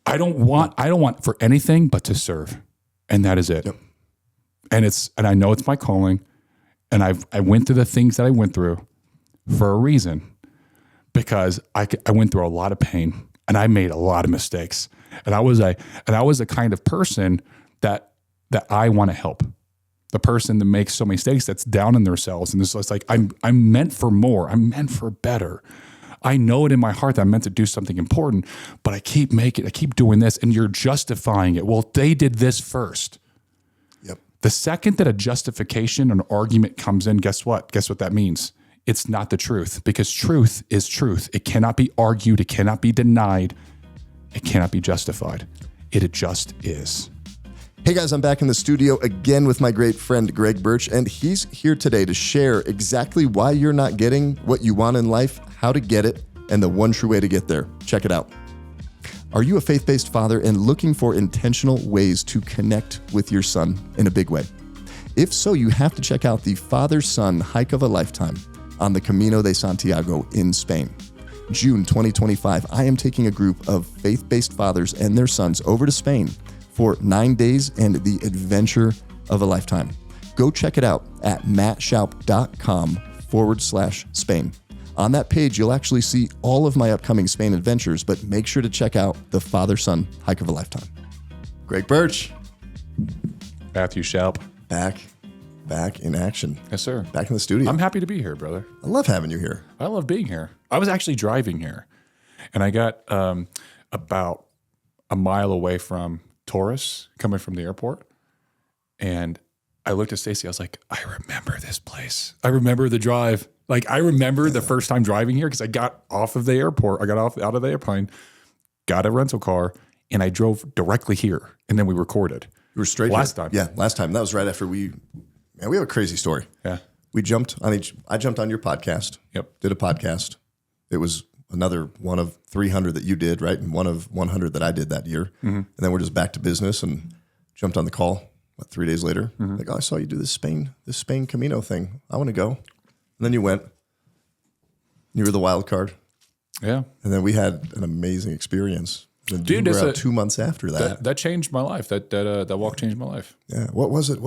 I don't want for anything but to serve. And that is it. Yep. And I know it's my calling. And I went through the things that I went through for a reason, because I went through a lot of pain and I made a lot of mistakes. And I was a kind of person that I want to help. The person that makes so many mistakes, that's down in themselves. And it's like, I'm meant for more. I'm meant for better. I know it in my heart that I'm meant to do something important, but I keep doing this, and you're justifying it. Well, they did this first. Yep. The second that a justification or an argument comes in, guess what? Guess what that means? It's not the truth, because truth is truth. It cannot be argued. It cannot be denied. It cannot be justified. It just is. Hey guys, I'm back in the studio again with my great friend, Greg Birch, and he's here today to share exactly why you're not getting what you want in life, how to get it, and the one true way to get there. Check it out. Are you a faith-based father and looking for intentional ways to connect with your son in a big way? If so, you have to check out the Father-Son Hike of a Lifetime on the Camino de Santiago in Spain. June 2025, I am taking a group of faith-based fathers and their sons over to Spain for 9 days and the adventure of a lifetime. Go check it out at mattshoup.com/Spain. On that page, you'll actually see all of my upcoming Spain adventures, but make sure to check out the Father-Son Hike of a Lifetime. Greg Birch. Matthew Shoup. Back in action. Yes, sir. Back in the studio. I'm happy to be here, brother. I love having you here. I love being here. I was actually driving here, and I got about a mile away from Taurus coming from the airport. And I looked at Stacy. I was like, I remember this place. I remember the drive. Like, I remember the first time driving here, because I got off of the airport. I got out of the airplane, got a rental car, and I drove directly here. And then we recorded. You were straight last time. Yeah, last time. That was right after we have a crazy story. Yeah. I jumped on your podcast. Yep. Did a podcast. It was another one of 300 that you did, right? And one of 100 that I did that year. Mm-hmm. And then we're just back to business and jumped on the call, 3 days later? Mm-hmm. Like, oh, I saw you do this Spain Camino thing. I want to go. And then you went. You were the wild card. Yeah. And then we had an amazing experience. And dude, you were out 2 months after that. That changed my life. That walk changed my life. Yeah. What was it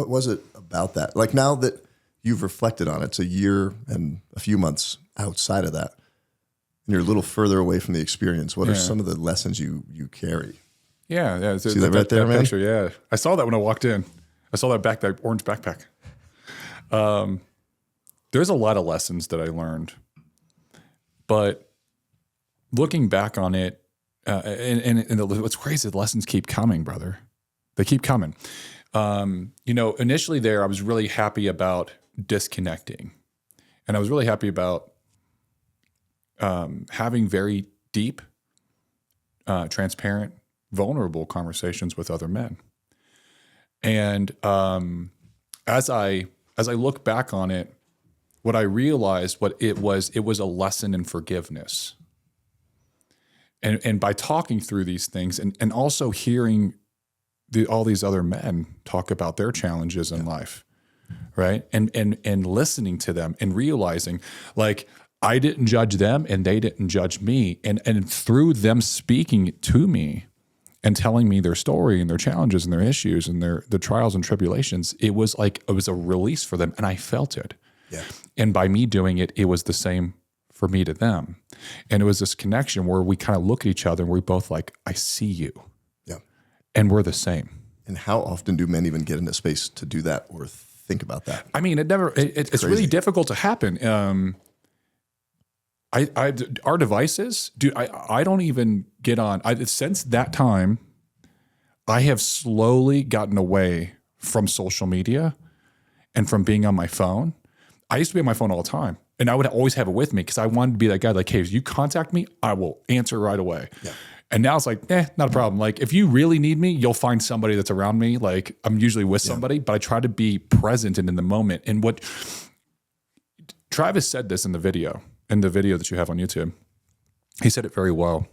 about that? Like, now that you've reflected on it, it's a year and a few months outside of that, and you're a little further away from the experience. What are some of the lessons you carry? Yeah. See that right there, man? Picture, yeah. I saw that when I walked in. I saw that orange backpack. There's a lot of lessons that I learned, but looking back on it, and what's crazy, the lessons keep coming, brother. They keep coming. Initially there, I was really happy about disconnecting, and I was really happy about having very deep, transparent, vulnerable conversations with other men. And as I look back on it, what I realized, it was a lesson in forgiveness. And by talking through these things and also hearing all these other men talk about their challenges in life, right? And listening to them and realizing, like, I didn't judge them and they didn't judge me. And through them speaking to me and telling me their story and their challenges and their issues and their trials and tribulations, it was a release for them, and I felt it. Yeah. And by me doing it, it was the same for me to them. And it was this connection where we kind of look at each other and we're both like, I see you. Yeah. And we're the same. And how often do men even get into space to do that or think about that? I mean, it's really difficult to happen. Our devices, dude, I don't even get on. Since that time, I have slowly gotten away from social media and from being on my phone. I used to be on my phone all the time, and I would always have it with me because I wanted to be that guy. Like, hey, if you contact me, I will answer right away. Yeah. And now it's like, not a problem. Like, if you really need me, you'll find somebody that's around me. Like, I'm usually with somebody, but I try to be present and in the moment. And what Travis said this in the video that you have on YouTube, he said it very well.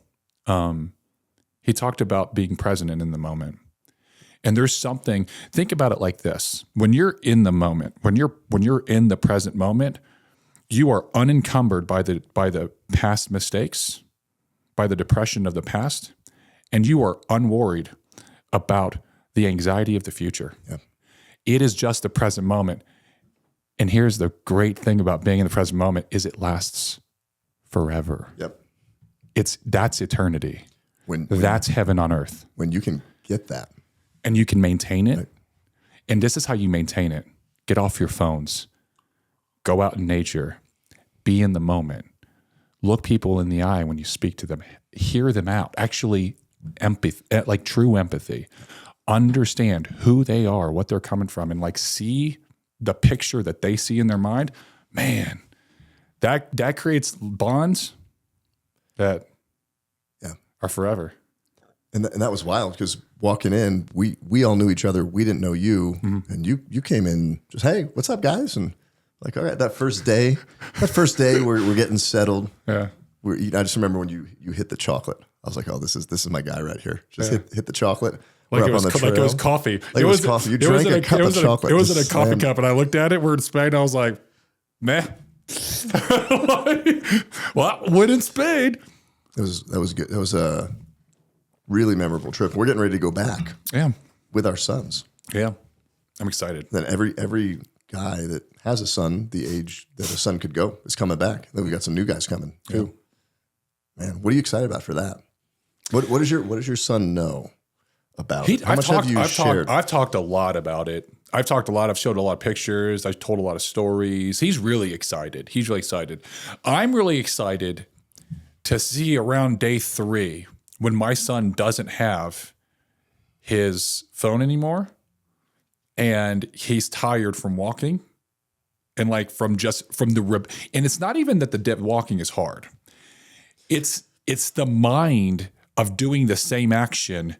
He talked about being present and in the moment. And there's something, think about it like this. When you're in the moment, when you're in the present moment, you are unencumbered by the past mistakes, by the depression of the past, and you are unworried about the anxiety of the future. Yep. It is just the present moment. And here's the great thing about being in the present moment is it lasts forever. Yep. That's eternity. When That's heaven on earth. when you can get that. And you can maintain it. Right. And this is how you maintain it. Get off your phones. Go out in nature. Be in the moment. Look people in the eye when you speak to them. Hear them out. Actually, empathy, like true empathy. Understand who they are, what they're coming from, and like see the picture that they see in their mind. Man, that creates bonds that are forever. And that was wild because walking in, we all knew each other. We didn't know you, and you came in just, hey, what's up, guys? And like, all right, that first day, we're getting settled. Yeah. I just remember when you hit the chocolate. I was like, oh, this is my guy right here. Just hit the chocolate. Like We're it, up was, on the trail. like it was coffee. Like it was coffee. You drank a cup of chocolate. It was in a just coffee slammed. cup, and I looked at it. We're in Spain. I was like, meh. Well, win in Spain. That was good. That was a really memorable trip. We're getting ready to go back Yeah. with our sons. Yeah. I'm excited. Then every guy that has a son, the age that a son could go, is coming back. Then we got some new guys coming too. Man, what are you excited about for that? What does your son know about it? How much have you shared? I've talked a lot about it. I've talked a lot. I've showed a lot of pictures. I've told a lot of stories. He's really excited. I'm really excited to see around day 3 when my son doesn't have his phone anymore and he's tired from walking and like from the rib. And it's not even that the walking is hard. It's the mind of doing the same action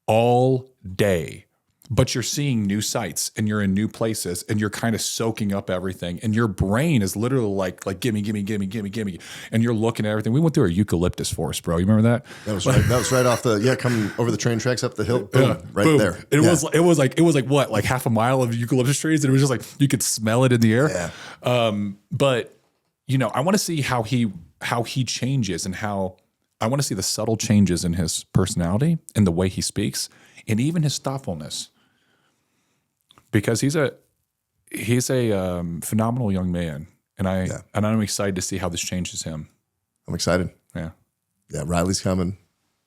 all day, but you're seeing new sights and you're in new places and you're kind of soaking up everything. And your brain is literally like gimme. And you're looking at everything. We went through a eucalyptus forest, bro. You remember that? That was right off coming over the train tracks up the hill. Boom, right there. It was like what, like half a mile of eucalyptus trees, and it was just like you could smell it in the air. Yeah. But I want to see how he changes and how I want to see the subtle changes in his personality and the way he speaks and even his thoughtfulness, because he's a phenomenal young man, and I'm excited to see how this changes him. I'm excited. Yeah. Yeah. Riley's coming.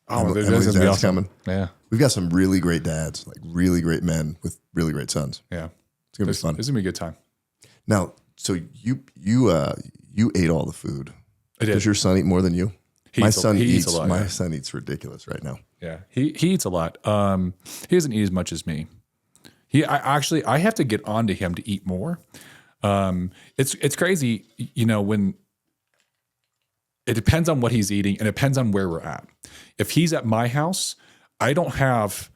Oh, this Emily's is gonna be dad's awesome. coming. Yeah. We've got some really great dads, like really great men with really great sons. Yeah. It's gonna be fun. It's gonna be a good time. Now, so you ate all the food. I did. Does your son eat more than you? He eats a lot. My son eats ridiculous right now. Yeah, he eats a lot. He doesn't eat as much as me. I have to get onto him to eat more. It's crazy, when it depends on what he's eating and it depends on where we're at. If he's at my house, I don't have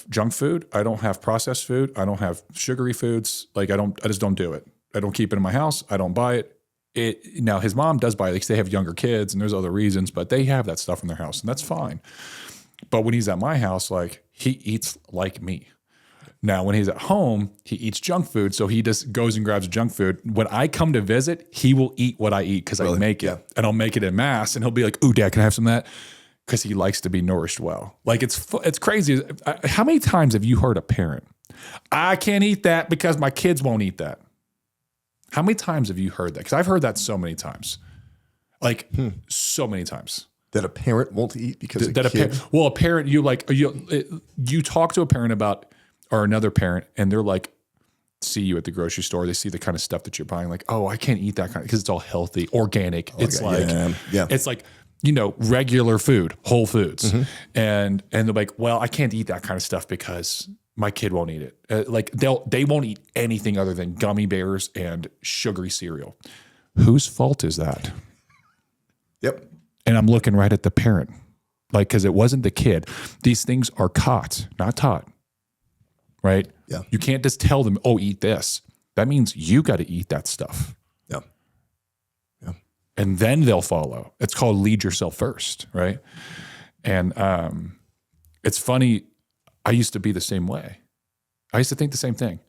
junk food. I don't have processed food. I don't have sugary foods. I just don't do it. I don't keep it in my house. I don't buy it. Now his mom does buy it because they have younger kids and there's other reasons, but they have that stuff in their house and that's fine. But when he's at my house, he eats like me. Now, when he's at home, he eats junk food. So he just goes and grabs junk food. When I come to visit, he will eat what I eat because I make it and I'll make it in mass and he'll be like, "Ooh, Dad, can I have some of that?" Because he likes to be nourished well. It's crazy. How many times have you heard a parent, "I can't eat that because my kids won't eat that"? How many times have you heard that? Because I've heard that so many times, so many times. That a parent won't eat because A parent, you talk to a parent about, or another parent, and they're like, see you at the grocery store. They see the kind of stuff that you're buying, like, "Oh, I can't eat that kind," because it's all healthy, organic. It's regular food, whole foods, and they're like, "Well, I can't eat that kind of stuff because my kid won't eat it." They won't eat anything other than gummy bears and sugary cereal. Whose fault is that? Yep. And I'm looking right at the parent, because it wasn't the kid. These things are caught, not taught, right? Yeah. You can't just tell them, "Oh, eat this." That means you got to eat that stuff. Yeah. Yeah. And then they'll follow. It's called lead yourself first, right? And it's funny. I used to be the same way. I used to think the same thing.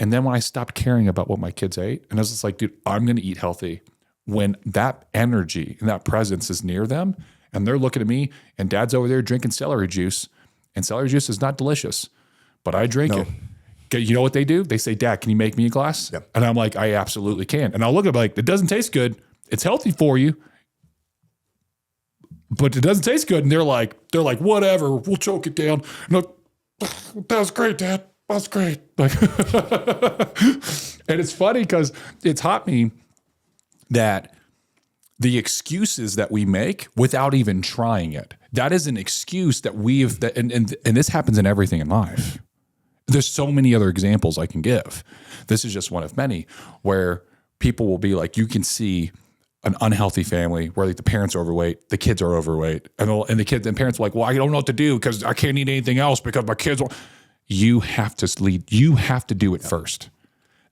And then when I stopped caring about what my kids ate, and I was just like, dude, I'm going to eat healthy when that energy and that presence is near them, and they're looking at me, and dad's over there drinking celery juice, and celery juice is not delicious, but I drink it. You know what they do? They say, Dad, can you make me a glass? Yep. And I'm like, I absolutely can. And I'll look at them like, it doesn't taste good. It's healthy for you, but it doesn't taste good. And they're like, whatever, we'll choke it down. And that was great, Dad. That's great. Like, and it's funny because it taught me that the excuses that we make without even trying it, that is an excuse that and this happens in everything in life. There's so many other examples I can give. This is just one of many where people will be like, you can see an unhealthy family where like the parents are overweight, the kids are overweight, and the kids and parents are like, well, I don't know what to do because I can't eat anything else because my kids won't. You have to lead. You have to do it first.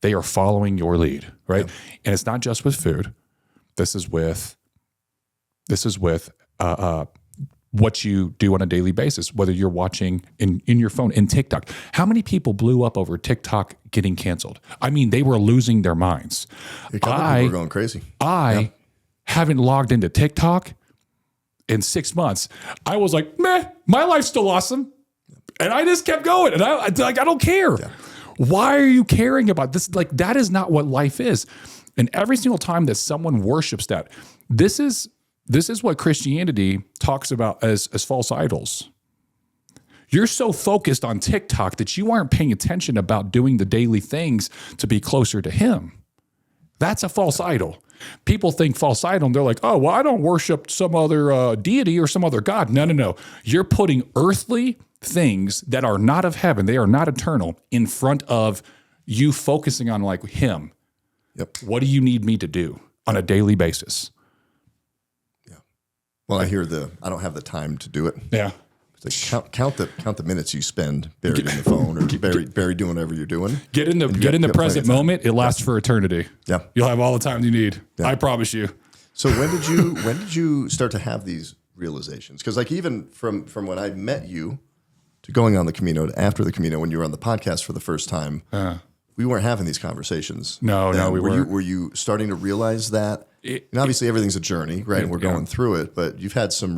They are following your lead, right? Yep. And it's not just with food. This is with what you do on a daily basis, whether you're watching in your phone, in TikTok. How many people blew up over TikTok getting canceled? I mean, they were losing their minds. A couple people were going crazy. I haven't logged into TikTok in 6 months. I was like, meh, my life's still awesome. And I just kept going. And I don't care. Yeah. Why are you caring about this? Like, that is not what life is. And every single time that someone worships that, this is what Christianity talks about as false idols. You're so focused on TikTok that you aren't paying attention about doing the daily things to be closer to Him. That's a false idol. People think false idol, and they're like, oh, well, I don't worship some other deity or some other God. No. You're putting earthly things that are not of heaven, they are not eternal, in front of you focusing on like Him. Yep. What do you need me to do on a daily basis? Well, I hear I don't have the time to do it. Yeah. It's like count the minutes you spend buried in the phone or buried doing whatever you're doing. Get in the present moment. It lasts for eternity. Yeah. You'll have all the time you need. Yeah. I promise you. So when did you start to have these realizations? Because like even from when I met you to going on the Camino to after the Camino, when you were on the podcast for the first time, we weren't having these conversations. No, we weren't. Were you starting to realize that? And obviously everything's a journey, right? And we're going through it, but you've had some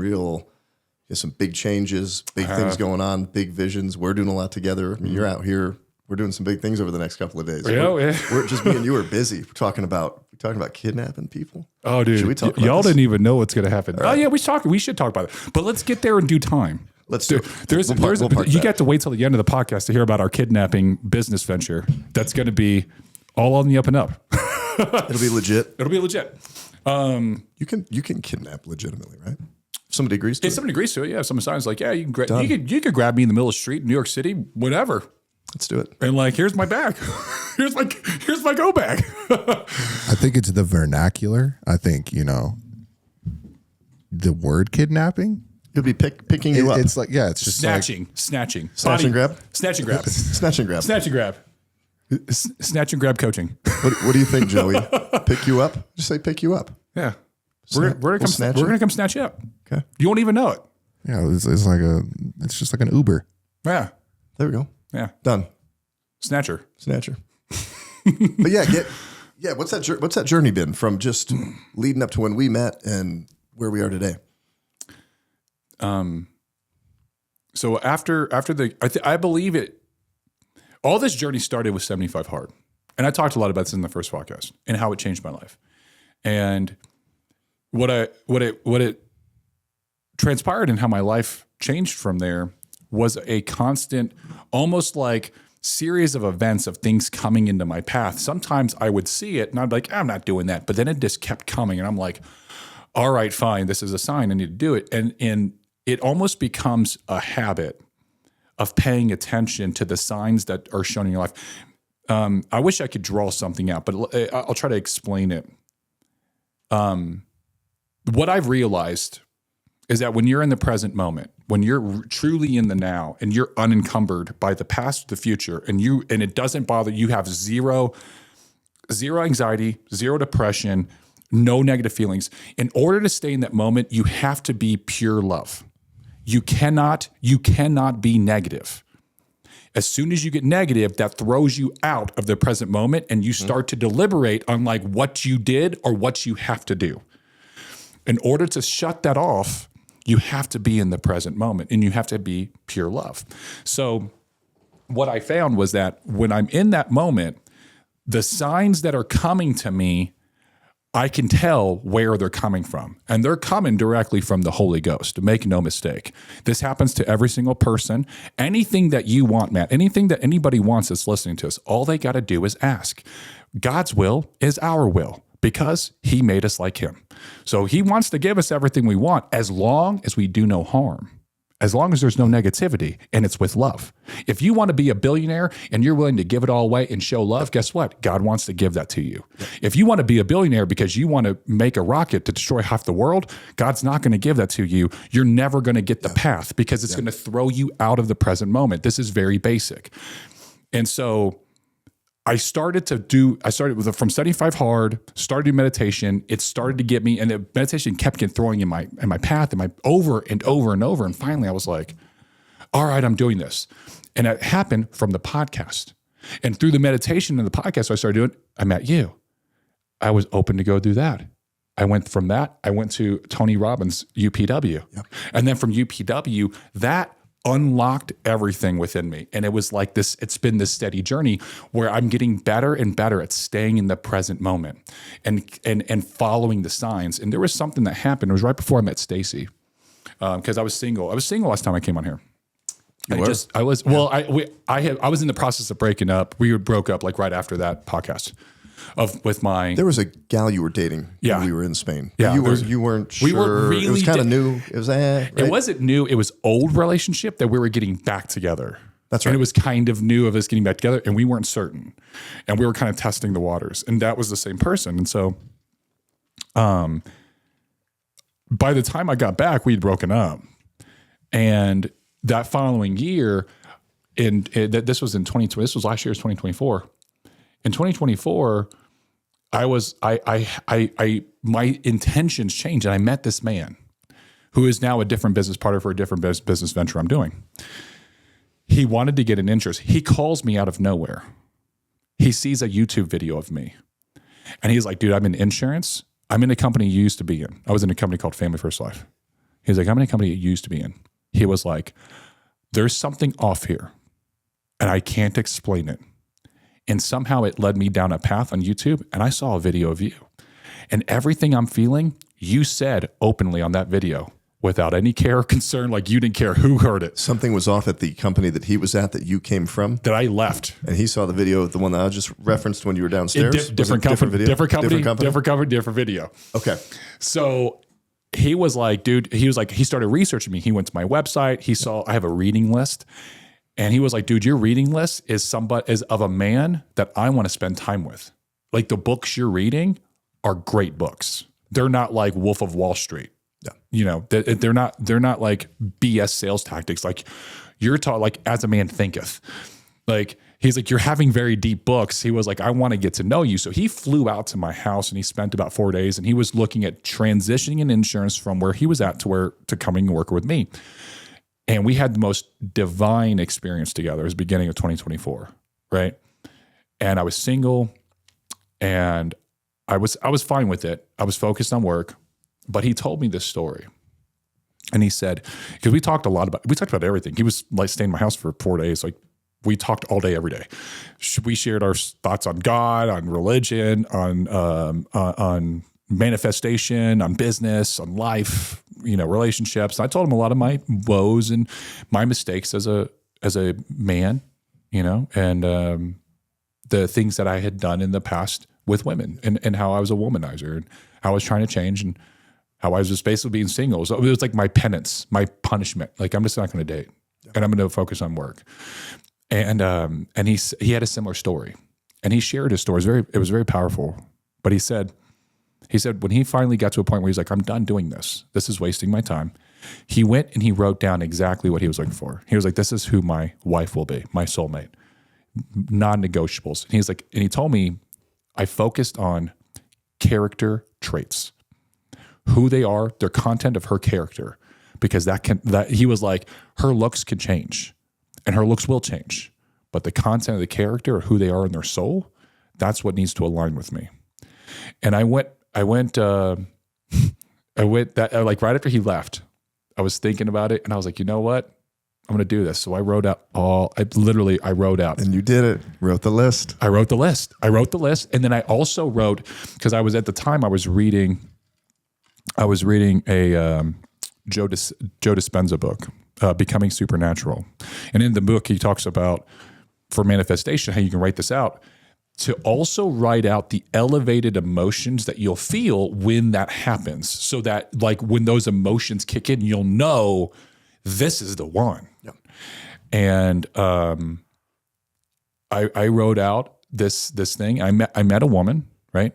big changes, big things going on, big visions. We're doing a lot together. I mean, you're out here. We're doing some big things over the next couple of days. We're just me and you are busy. We're talking about kidnapping people. Oh, dude, should we talk about y'all this? didn't even know what's going to happen. Right. Oh yeah, we should talk about it. But let's get there in due time. Let's do it. You got to wait till the end of the podcast to hear about our kidnapping business venture. That's going to be all on the up and up. It'll be legit. It'll be legit. You can kidnap legitimately, right? If somebody agrees to it. If somebody agrees to it, yeah. If someone signs like, yeah, you could grab me in the middle of the street in New York City, whatever. Let's do it. And like, here's my bag. here's my go bag. I think it's the vernacular. I think, the word kidnapping. It'll be picking you up. It's like, yeah, it's just snatching. Snatch and grab? Snatch and grab. Snatch and grab. Snatch and grab. Snatch and grab coaching. What do you think, Joey? Pick you up? Just say pick you up. Yeah. We're gonna come snatch you up. Okay. You won't even know it. Yeah, it's just like an Uber. Yeah. There we go. Yeah. Done. Snatcher. But yeah, what's that journey been from just leading up to when we met and where we are today? So after I believe it, all this journey started with 75 Hard. And I talked a lot about this in the first podcast and how it changed my life. And what it transpired and how my life changed from there was a constant, almost like series of events of things coming into my path. Sometimes I would see it and I'd be like, I'm not doing that. But then it just kept coming and I'm like, all right, fine. This is a sign. I need to do it. And it almost becomes a habit of paying attention to the signs that are shown in your life. I wish I could draw something out, but I'll try to explain it. What I've realized is that when you're in the present moment, when you're truly in the now and you're unencumbered by the past or the future and it doesn't bother, you have zero anxiety, zero depression, no negative feelings. In order to stay in that moment, you have to be pure love. You cannot be negative. As soon as you get negative, that throws you out of the present moment and you start to deliberate on like what you did or what you have to do. In order to shut that off, You have to be in the present moment, and you have to be pure love. So what I found was that when I'm in that moment, the signs that are coming to me, I can tell where they're coming from. And they're coming directly from the Holy Ghost. Make no mistake. This happens to every single person. Anything that you want, Matt, anything that anybody wants that's listening to us, all they got to do is ask. God's will is our will because he made us like him. So he wants to give us everything we want as long as we do no harm. As long as there's no negativity and it's with love. If you want to be a billionaire and you're willing to give it all away and show love, guess what? God wants to give that to you. If you want to be a billionaire because you want to make a rocket to destroy half the world, God's not going to give that to you. You're never going to get the path because it's going to throw you out of the present moment. This is very basic. And so I started from 75 hard, started doing meditation. It started to get me, and the meditation kept getting throwing in my path, over and over and over. And finally I was like, all right, I'm doing this. And it happened from the podcast. And through the meditation and the podcast I started doing, I met you. I was open to go do that. I went from that, I went to Tony Robbins, UPW. Yep. And then from UPW, that unlocked everything within me. And it was like this, it's been this steady journey where I'm getting better and better at staying in the present moment and following the signs. And there was something that happened. It was right before I met Stacy. Because I was single. I was single last time I came on here. I was in the process of breaking up. We broke up like right after that podcast. There was a gal you were dating when we were in Spain. Yeah, you weren't sure. We were really, it was kind of new. It was right? It wasn't new. It was old relationship that we were getting back together. That's right. And it was kind of new of us getting back together, and we weren't certain, and we were kind of testing the waters. And that was the same person. And so, by the time I got back, we'd broken up, and that following year, this was in 2020. This was last year's 2024. In 2024, my intentions changed, and I met this man who is now a different business partner for a different business venture I'm doing. He wanted to get an interest. He calls me out of nowhere. He sees a YouTube video of me, and he's like, dude, I'm in insurance. I'm in a company you used to be in. I was in a company called Family First Life. He's like, I'm in a company you used to be in. He was like, there's something off here, and I can't explain it. And somehow it led me down a path on YouTube, and I saw a video of you. And everything I'm feeling, you said openly on that video without any care or concern, like you didn't care who heard it. Something was off at the company that he was at that you came from? That I left. And he saw the video, the one that I just referenced when you were downstairs? Different company. Different video. Okay. So he was like, dude, he started researching me. He went to my website. He saw I have a reading list. And he was like, dude, your reading list is of a man that I want to spend time with. Like the books you're reading are great books. They're not like Wolf of Wall Street. Yeah. You know, they're not like BS sales tactics. Like you're taught like as a man thinketh. Like he's like, you're having very deep books. He was like, I want to get to know you. So he flew out to my house and he spent about 4 days, and he was looking at transitioning in insurance from where he was at to coming and working with me. And we had the most divine experience together. It was the beginning of 2024, right? And I was single, and I was fine with it. I was focused on work, but he told me this story. And he said, because we talked about everything. He was like staying in my house for 4 days. Like we talked all day, every day. We shared our thoughts on God, on religion, on manifestation, on business, on life, relationships. I told him a lot of my woes and my mistakes as a man, and the things that I had done in the past with women, and how I was a womanizer, and how I was trying to change, and how I was just basically being single. So it was like my penance, my punishment. Like I'm just not going to date, and I'm going to focus on work. And he had a similar story, and he shared his story. It was very powerful. But he said when he finally got to a point where he's like, I'm done doing this. This is wasting my time. He went and he wrote down exactly what he was looking for. He was like, this is who my wife will be, my soulmate, non-negotiables. And he told me, I focused on character traits, who they are, their content of her character, because he was like, her looks can change and her looks will change, but the content of the character or who they are in their soul, that's what needs to align with me. And I went like right after he left, I was thinking about it, and I was like, you know what? I'm going to do this. So I wrote out I wrote out. And you did it. Wrote the list. I wrote the list. And then I also wrote, because I was at the time I was reading a Joe Dispenza book, Becoming Supernatural. And in the book, he talks about, for manifestation, how you can write this out, to also write out the elevated emotions that you'll feel when that happens. So that like when those emotions kick in, you'll know this is the one. Yep. And I wrote out this thing. I met a woman, right?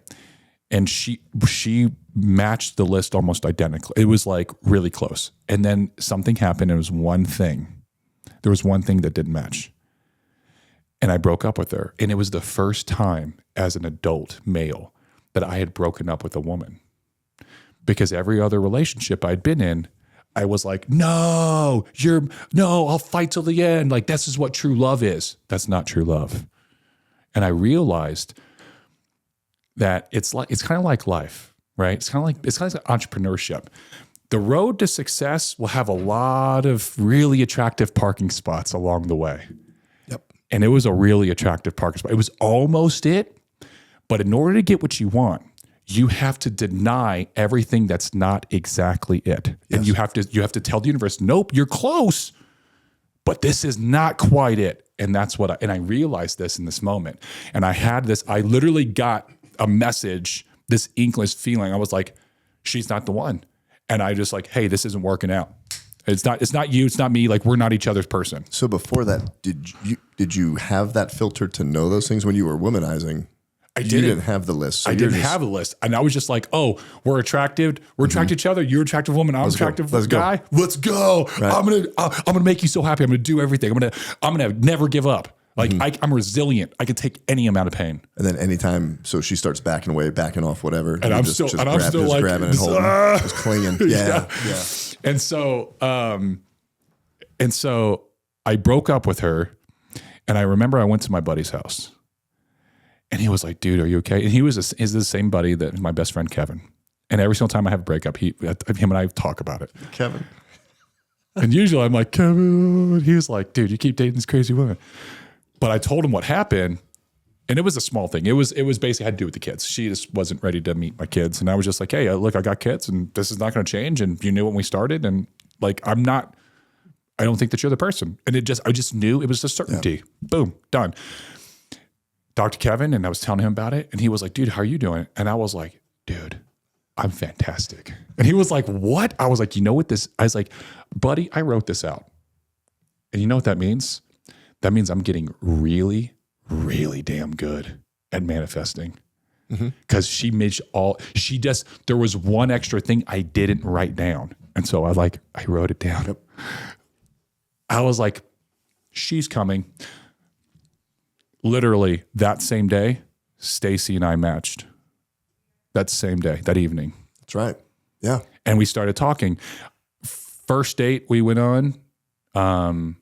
And she matched the list almost identically. It was like really close. And then something happened. It was one thing. There was one thing that didn't match. And I broke up with her. And it was the first time as an adult male that I had broken up with a woman. Because every other relationship I'd been in, I was like, no, I'll fight till the end. Like, this is what true love is. That's not true love. And I realized that it's kind of like life, right? It's kind of like entrepreneurship. The road to success will have a lot of really attractive parking spots along the way. Yep. And it was a really attractive parking spot. It was almost it. But in order to get what you want, you have to deny everything that's not exactly it. Yes. And you have to tell the universe, nope, you're close, but this is not quite it. And that's what I realized this in this moment. And I literally got a message, this inkless feeling. I was like, she's not the one. And I just like, hey, this isn't working out. It's not you, it's not me. Like, we're not each other's person. So before that, did you have that filter to know those things when you were womanizing? I didn't. You didn't have the list. So I didn't have the list. And I was just like, oh, we're attracted. We're attracted to each other. You're an attractive woman. I'm an attractive guy. Let's go. Right. I'm gonna make you so happy. I'm gonna do everything. I'm gonna never give up. Like, I'm resilient. I can take any amount of pain. And then anytime, so she starts backing away, backing off, whatever. And I'm still like, grabbing and holding, just clinging. Yeah. And so I broke up with her, and I remember I went to my buddy's house. And he was like, dude, are you okay? And he's the same buddy that my best friend, Kevin. And every single time I have a breakup, him and I talk about it. Kevin. And usually I'm like, Kevin. He was like, dude, you keep dating this crazy woman. But I told him what happened. And it was a small thing. It was basically had to do with the kids. She just wasn't ready to meet my kids. And I was just like, hey, look, I got kids and this is not going to change. And you knew when we started. And like, I don't think that you're the person. And I just knew it was a certainty. Yeah. Boom, done. Talked to Kevin and I was telling him about it. And he was like, dude, how are you doing? And I was like, dude, I'm fantastic. And he was like, what? I was like, you know what I was like, buddy, I wrote this out. And you know what that means? That means I'm getting really, really damn good at manifesting. Because there was one extra thing I didn't write down. And so I wrote it down. Yep. I was like, she's coming. Literally that same day, Stacy and I matched. That same day, that evening. That's right. Yeah. And we started talking. First date we went on, was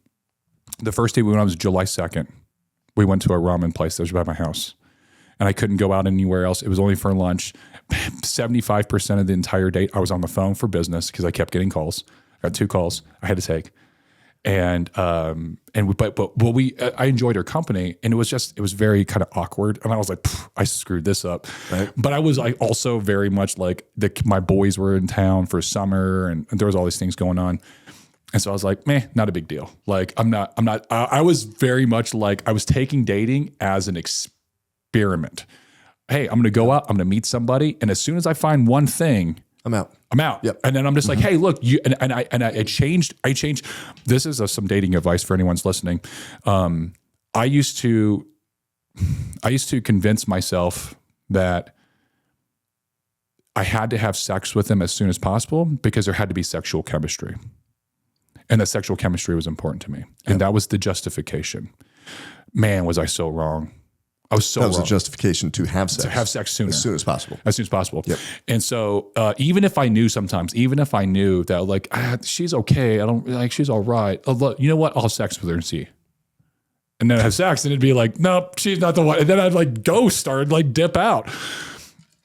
July 2nd. We went to a ramen place that was by my house. And I couldn't go out anywhere else. It was only for lunch. 75% of the entire date, I was on the phone for business because I kept getting calls. I got 2 calls I had to take. I enjoyed her company, and it was very kind of awkward. And I was like, I screwed this up. Right. But I was like also very much like my boys were in town for summer, and there was all these things going on. And so I was like, meh, not a big deal. Like I was very much like I was taking dating as an experiment. Hey, I'm going to go out, I'm going to meet somebody, and as soon as I find one thing, I'm out. Yep. And then I'm just like, hey, look, I changed. This is some dating advice for anyone's listening. I used to convince myself that I had to have sex with them as soon as possible because there had to be sexual chemistry. And that sexual chemistry was important to me. And that was the justification. Man, was I so wrong. I was so wrong. That was a justification to have sex. To have sex sooner. As soon as possible. As soon as possible. Yep. And so even if I knew that like, she's okay, she's all right. You know what? I'll have sex with her and see. And then I have sex and it'd be like, nope, she's not the one. And then I'd like ghost or like dip out.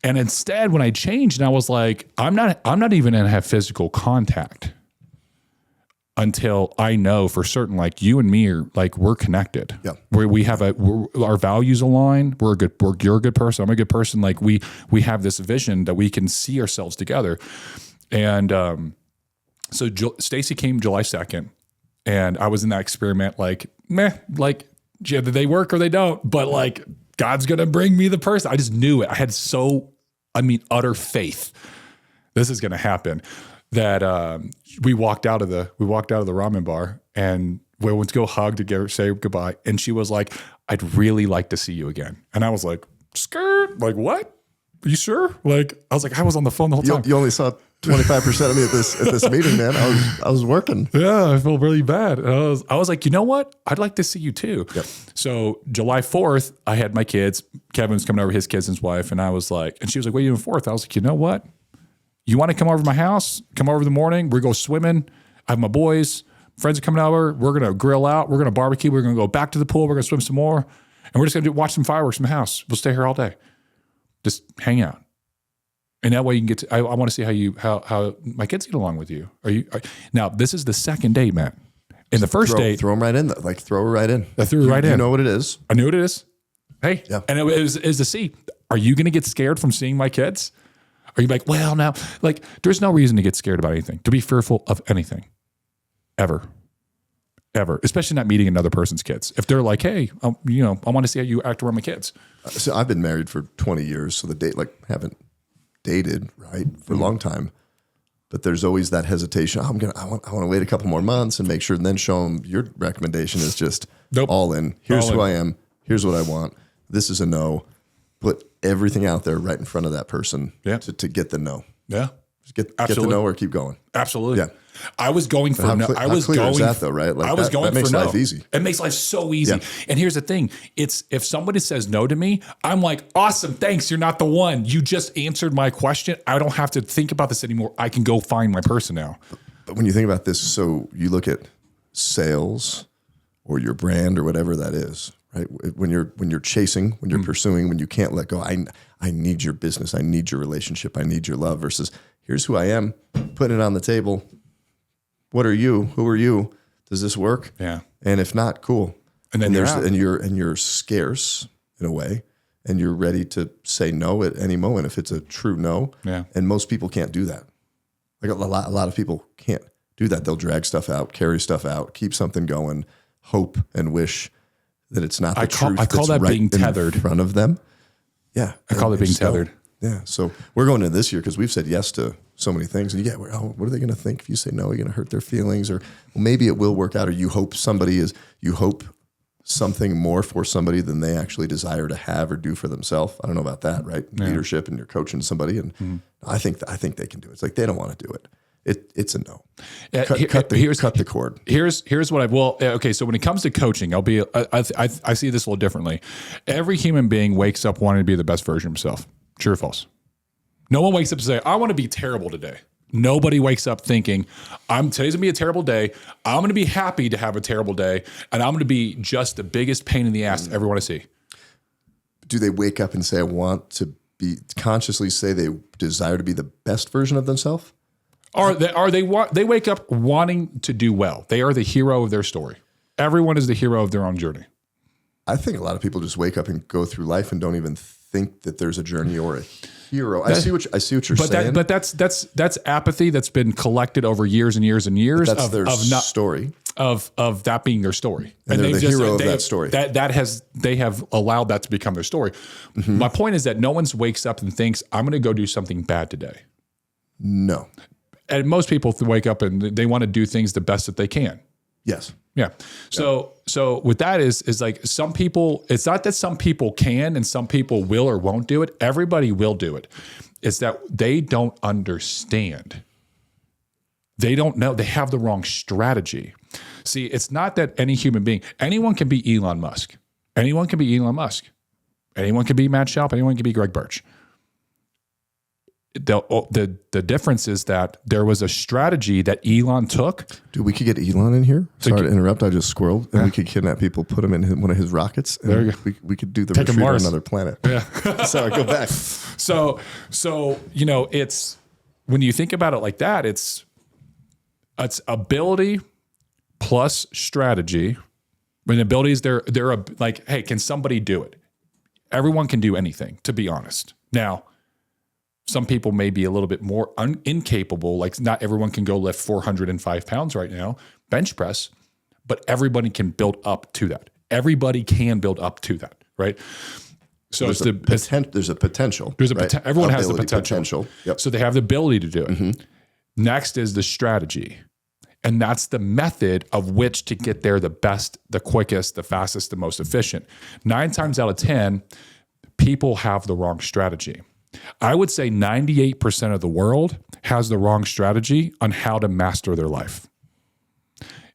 And instead when I changed and I was like, I'm not even going to have physical contact. until I know for certain, like you and me are like, we're connected. Yeah. We have our values align. You're a good person. I'm a good person. Like we have this vision that we can see ourselves together. And, so Stacy came July 2nd and I was in that experiment, like, like either they work or they don't, but like God's going to bring me the person. I just knew it. I had utter faith. This is going to happen. That we walked out of the ramen bar and we went to go hug to say goodbye. And she was like, I'd really like to see you again. And I was like, skirt, like what? Are you sure? Like, I was like, I was on the phone the whole time. You only saw 25% of me at this meeting, man. I was working. Yeah, I felt really bad. And I was like, you know what? I'd like to see you too. Yep. So July 4th, I had my kids. Kevin's coming over, his kids and his wife. And I was like, and she was like, what are you doing 4th? I was like, you know what? You want to come over to my house? Come over in the morning. We go swimming. I have my boys. Friends are coming over. We're going to grill out. We're going to barbecue. We're going to go back to the pool. We're going to swim some more. And we're just going to watch some fireworks in the house. We'll stay here all day. Just hang out. And that way you can get to, I want to see how my kids get along with you. Now, this is the second date, Matt. In the first date. Throw them right in. Like throw her right in. I threw her right in. You know what it is. I knew what it is. Hey. Yeah. And it was to see, are you going to get scared from seeing my kids? Are you like, well, now, like, there's no reason to get scared about anything, to be fearful of anything, ever, especially not meeting another person's kids. If they're like, hey, I want to see how you act around my kids. So I've been married for 20 years, so haven't dated, right, for a long time. But there's always that hesitation. I want to wait a couple more months and make sure, and then show them your recommendation is just all in. Here's who I am. Here's what I want. This is a no. Put everything out there right in front of that person to get the no. Yeah. Just get the no or keep going. Absolutely. Yeah. I was going for no. How clear is that though, right? Like I was going that for no. makes life easy. It makes life so easy. Yeah. And here's the thing. It's if somebody says no to me, I'm like, awesome, thanks. You're not the one. You just answered my question. I don't have to think about this anymore. I can go find my person now. But when you think about this, so you look at sales or your brand or whatever that is, right? When you're chasing, when you're pursuing, when you can't let go, I need your business, I need your relationship, I need your love versus here's who I am, putting it on the table. What are you? Who are you? Does this work? Yeah. And if not, cool. And then you're scarce in a way, and you're ready to say no at any moment if it's a true no. Yeah. And most people can't do that. Like a lot of people can't do that. They'll drag stuff out, carry stuff out, keep something going, hope and wish that it's not the truth. I call that right being tethered in front of them. Yeah. I call it being tethered. Yeah. So we're going into this year because we've said yes to so many things. And what are they going to think if you say no? You're going to hurt their feelings, or well, maybe it will work out. Or you hope something more for somebody than they actually desire to have or do for themselves. I don't know about that, right? Yeah. Leadership, and you're coaching somebody, and I think they can do it. It's like they don't want to do it. It's a no. Cut the cord. Here's what okay. So when it comes to coaching, I see this a little differently. Every human being wakes up wanting to be the best version of himself. True or false? No one wakes up to say, I want to be terrible today. Nobody wakes up thinking, today's gonna be a terrible day. I'm gonna be happy to have a terrible day, and I'm gonna be just the biggest pain in the ass to ever want to see. Do they wake up and say, I want to be, consciously say they desire to be the best version of themselves? They wake up wanting to do well. They are the hero of their story. Everyone is the hero of their own journey. I think a lot of people just wake up and go through life and don't even think that there's a journey or a hero. I see what you're saying. But that's apathy that's been collected over years and years and years. But that's their story of that being their story, and they're the hero of that story. They have allowed that to become their story. Mm-hmm. My point is that no one wakes up and thinks, I'm going to go do something bad today. No. And most people wake up and they want to do things the best that they can. Yes. Yeah. So with that is like some people, it's not that some people can and some people will or won't do it. Everybody will do it. It's that they don't understand. They don't know. They have the wrong strategy. See, it's not that any human being, anyone can be Elon Musk. Anyone can be Elon Musk. Anyone can be Matt Shoup. Anyone can be Greg Birch. The difference is that there was a strategy that Elon took. Dude, we could get Elon in here. Sorry to interrupt. I just squirred. And we could kidnap people, put them in one of his rockets. And there you go. We could do the retreat on another planet. Yeah. Sorry, go back. So it's when you think about it like that, it's ability plus strategy. When abilities, they're like, hey, can somebody do it? Everyone can do anything, to be honest. Now, some people may be a little bit more incapable. Like not everyone can go lift 405 pounds right now, bench press, but everybody can build up to that. Everybody can build up to that, right? So there's a potential. There's a right? everyone has the potential. Yep. So they have the ability to do it. Next is the strategy. And that's the method of which to get there the best, the quickest, the fastest, the most efficient. 9 times out of 10, people have the wrong strategy. I would say 98% of the world has the wrong strategy on how to master their life.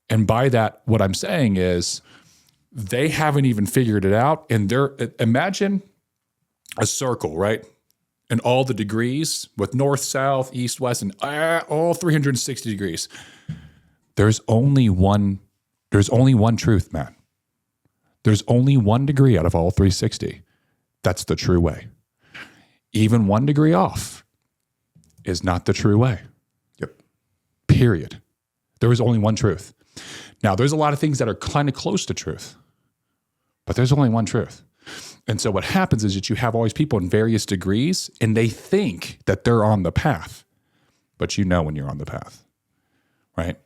And by that, what I'm saying is they haven't even figured it out. And imagine a circle, right? And all the degrees with north, south, east, west, and all 360 degrees. There's only one truth, man. There's only 1 degree out of all 360. That's the true way. Even 1 degree off is not the true way. Yep. Period. There is only one truth. Now, there's a lot of things that are kind of close to truth, but there's only one truth. And so what happens is that you have all these people in various degrees, and they think that they're on the path, but you know when you're on the path, right?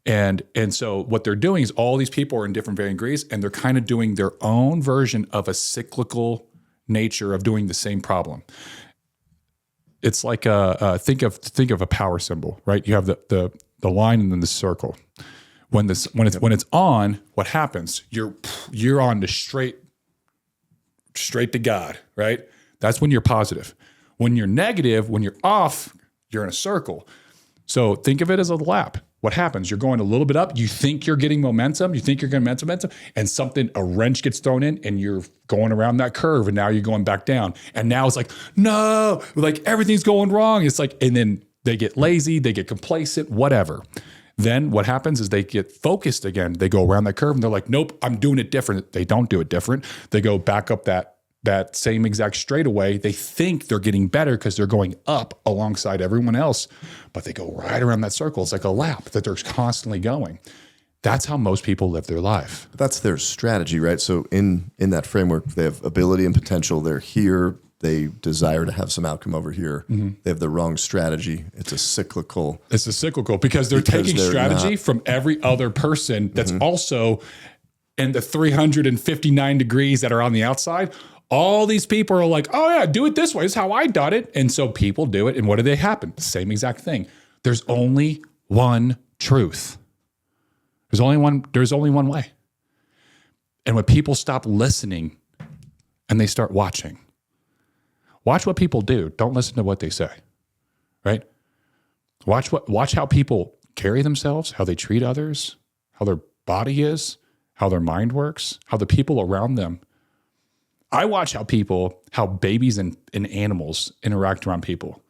And so what they're doing is all these people are in different varying degrees, and they're kind of doing their own version of a cyclical nature of doing the same problem. It's like think of a power symbol, right? You have the line and then the circle. When it's on, what happens? You're on the straight to God, right? That's when you're positive. When you're negative, when you're off, you're in a circle. So think of it as a lap. What happens? You're going a little bit up. You think you're getting momentum. You think you're getting momentum, and a wrench gets thrown in, and you're going around that curve, and now you're going back down. And now it's like, no, like everything's going wrong. It's like, and then they get lazy, they get complacent, whatever. Then what happens is they get focused again. They go around that curve, and they're like, nope, I'm doing it different. They don't do it different. They go back up that same exact straightaway. They think they're getting better because they're going up alongside everyone else, but they go right around that circle. It's like a lap that they're constantly going. That's how most people live their life. That's their strategy, right? So in that framework, they have ability and potential. They're here. They desire to have some outcome over here. They have the wrong strategy. It's a cyclical because they're taking strategy from every other person that's also in the 359 degrees that are on the outside. All these people are like, oh yeah, do it this way. This is how I done it. And so people do it. And what do they happen? The same exact thing. There's only one truth. There's only one way. And when people stop listening and they start watch what people do. Don't listen to what they say, right? Watch how people carry themselves, how they treat others, how their body is, how their mind works, how the people around them. I watch how babies and animals interact around people,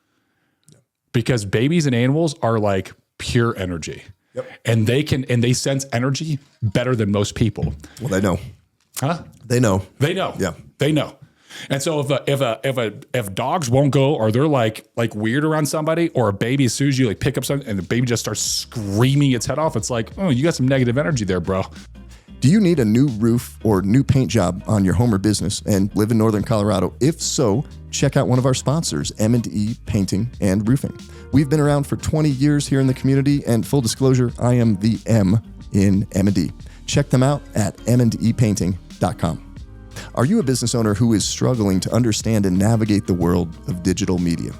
because babies and animals are like pure energy. Yep. And they sense energy better than most people. Well, they know. Huh? They know. Yeah. They know. And so if dogs won't go, or they're like weird around somebody, or a baby, as soon as you like pick up something and the baby just starts screaming its head off, it's like, oh, you got some negative energy there, bro. Do you need a new roof or new paint job on your home or business and live in Northern Colorado? If so, check out one of our sponsors, M&E Painting and Roofing. We've been around for 20 years here in the community, and full disclosure, I am the M in M&E. Check them out at mndepainting.com. Are you a business owner who is struggling to understand and navigate the world of digital media?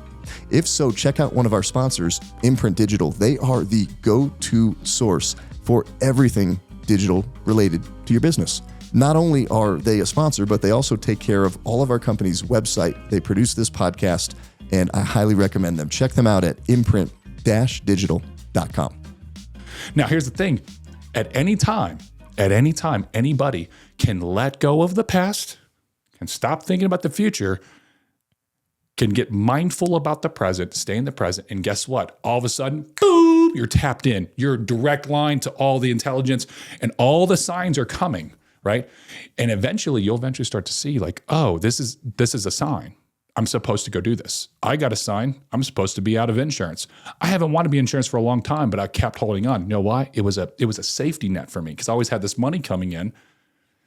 If so, check out one of our sponsors, Imprint Digital. They are the go-to source for everything digital related to your business. Not only are they a sponsor, but they also take care of all of our company's website. They produce this podcast, and I highly recommend them. Check them out at imprint-digital.com. Now, here's the thing. At any time, anybody can let go of the past, can stop thinking about the future, can get mindful about the present, stay in the present, and guess what? All of a sudden, boom, you're tapped in. You're a direct line to all the intelligence, and all the signs are coming, right? And you'll eventually start to see like, oh, this is a sign. I'm supposed to go do this. I got a sign. I'm supposed to be out of insurance. I haven't wanted to be in insurance for a long time, but I kept holding on. You know why? It was a safety net for me because I always had this money coming in,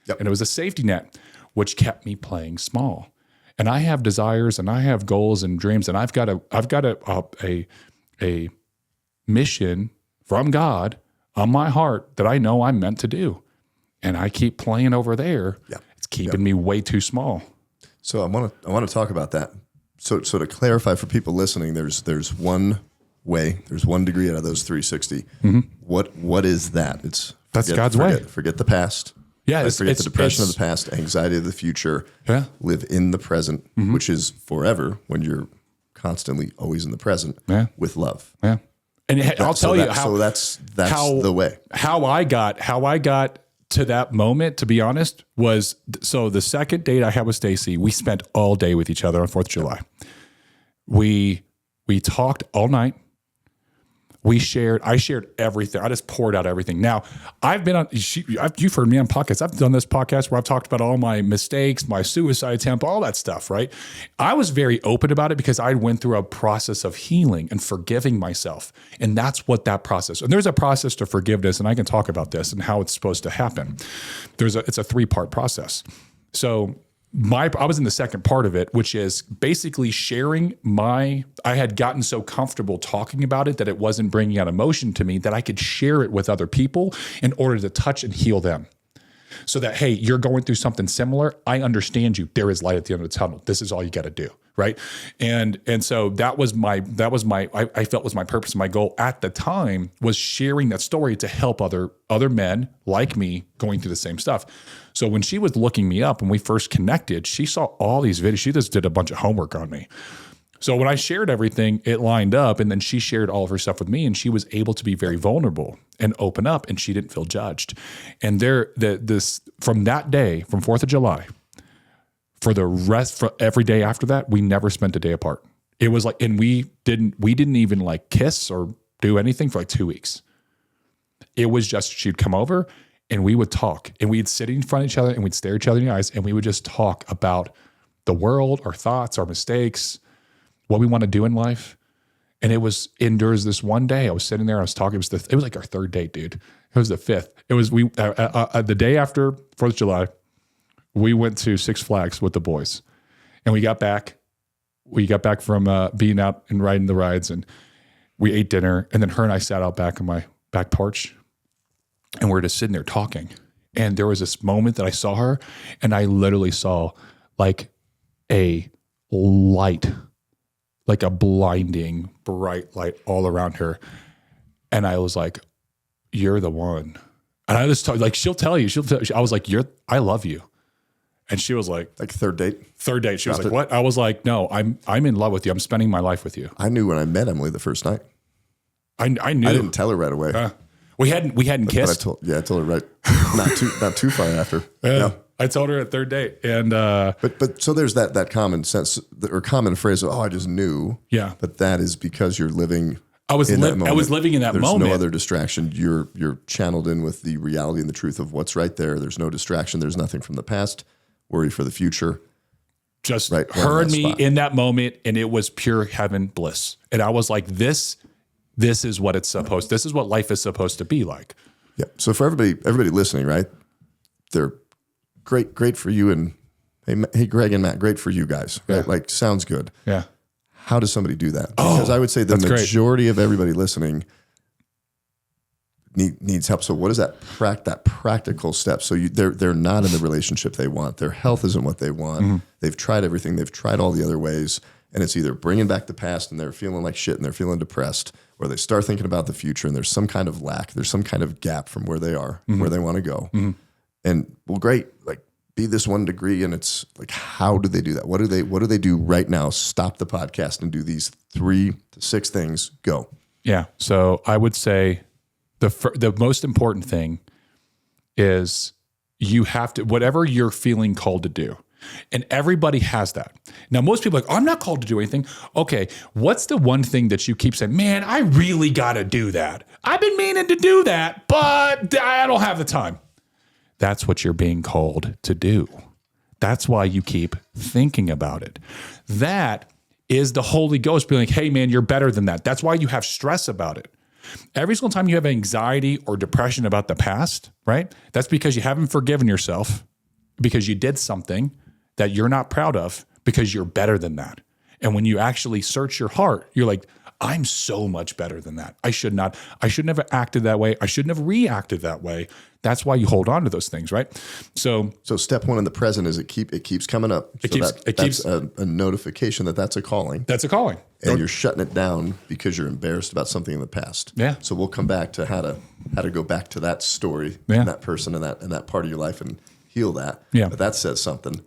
and it was a safety net, which kept me playing small. And I have desires, and I have goals and dreams, and I've got a mission from God on my heart that I know I'm meant to do, and I keep playing over there. Yeah. It's keeping me way too small. So I want to talk about that. So to clarify for people listening, there's one way, there's one degree out of those 360. What is that? That's God's way. Forget the past. Yeah, forget the depression of the past, anxiety of the future. Yeah. Live in the present, which is forever when you're constantly always in the present with love. Yeah. And I'll tell you how. So that's the way. How I got to that moment, to be honest, was so the second date I had with Stacy, we spent all day with each other on 4th of July. We talked all night. I shared everything. I just poured out everything. Now, I've been on, you've heard me on podcasts. I've done this podcast where I've talked about all my mistakes, my suicide attempt, all that stuff, right? I was very open about it because I went through a process of healing and forgiving myself. And that's what that process, and there's a process to forgiveness, and I can talk about this and how it's supposed to happen. It's a 3-part process. So I was in the second part of it, which is basically sharing I had gotten so comfortable talking about it that it wasn't bringing out emotion to me that I could share it with other people in order to touch and heal them. So that, hey, you're going through something similar. I understand you. There is light at the end of the tunnel. This is all you got to do. Right. And so that was I felt was my purpose and my goal at the time was sharing that story to help other men like me going through the same stuff. So when she was looking me up, when we first connected, she saw all these videos. She just did a bunch of homework on me. So when I shared everything, it lined up, and then she shared all of her stuff with me, and she was able to be very vulnerable and open up, and she didn't feel judged. And from that day, from 4th of July, for every day after that, we never spent a day apart. It was like, and we didn't even like kiss or do anything for like 2 weeks. It was just, she'd come over and we would talk, and we'd sit in front of each other and we'd stare each other in the eyes, and we would just talk about the world, our thoughts, our mistakes, what we want to do in life. And there's this one day I was sitting there, I was talking, it was like our 3rd date, dude. It was the 5th. It was, the day after 4th of July, we went to Six Flags with the boys, and we got back from being out and riding the rides, and we ate dinner, and then her and I sat out back on my back porch, and we're just sitting there talking. And there was this moment that I saw her, and I literally saw like a light, like a blinding bright light all around her. And I was like, you're the one. And I just like, she'll tell you, I was like, I love you. And she was like 3rd date. 3rd date. She was like, what? I was like, no, I'm in love with you. I'm spending my life with you. I knew when I met Emily the first night. I knew. I didn't tell her right away. We hadn't kissed. But I told her right, not too far after. Yeah. I told her at 3rd date. And but so there's that common sense or common phrase of, I just knew. Yeah. But that is because you're living. I was living in that moment. There's no other distraction. You're channeled in with the reality and the truth of what's right there. There's no distraction. There's nothing from the past. Worry for the future. Just her and me in that moment, and it was pure heaven bliss. And I was like, this is what it's supposed. This is what life is supposed to be like. Yeah. So for everybody listening, right? They're great for you, and hey, Greg and Matt, great for you guys. Right? Yeah. Like, sounds good. Yeah. How does somebody do that? Because I would say the majority of everybody listening needs help. So what is that practical step? So they're not in the relationship they want. Their health isn't what they want. Mm-hmm. They've tried everything. They've tried all the other ways. And it's either bringing back the past and they're feeling like shit and they're feeling depressed, or they start thinking about the future and there's some kind of lack. There's some kind of gap from where they are, where they want to go. Mm-hmm. And well, great. Like, be this 1 degree. And it's like, how do they do that? What do they do right now? Stop the podcast and do these 3 to 6 things. Go. Yeah. So I would say the most important thing is you have to, whatever you're feeling called to do. And everybody has that. Now, most people are like, I'm not called to do anything. Okay. What's the one thing that you keep saying, man, I really got to do that. I've been meaning to do that, but I don't have the time. That's what you're being called to do. That's why you keep thinking about it. That is the Holy Ghost being like, hey man, you're better than that. That's why you have stress about it. Every single time you have anxiety or depression about the past, right? That's because you haven't forgiven yourself, because you did something that you're not proud of, because you're better than that. And when you actually search your heart, you're like, I'm so much better than that. I shouldn't have acted that way. I shouldn't have reacted that way. That's why you hold on to those things, right? So step one in the present is it keeps coming up. That's a notification that's a calling. That's a calling. And you're shutting it down because you're embarrassed about something in the past. Yeah. So we'll come back to how to go back to that story and that person and that part of your life and heal that. Yeah. But that says something.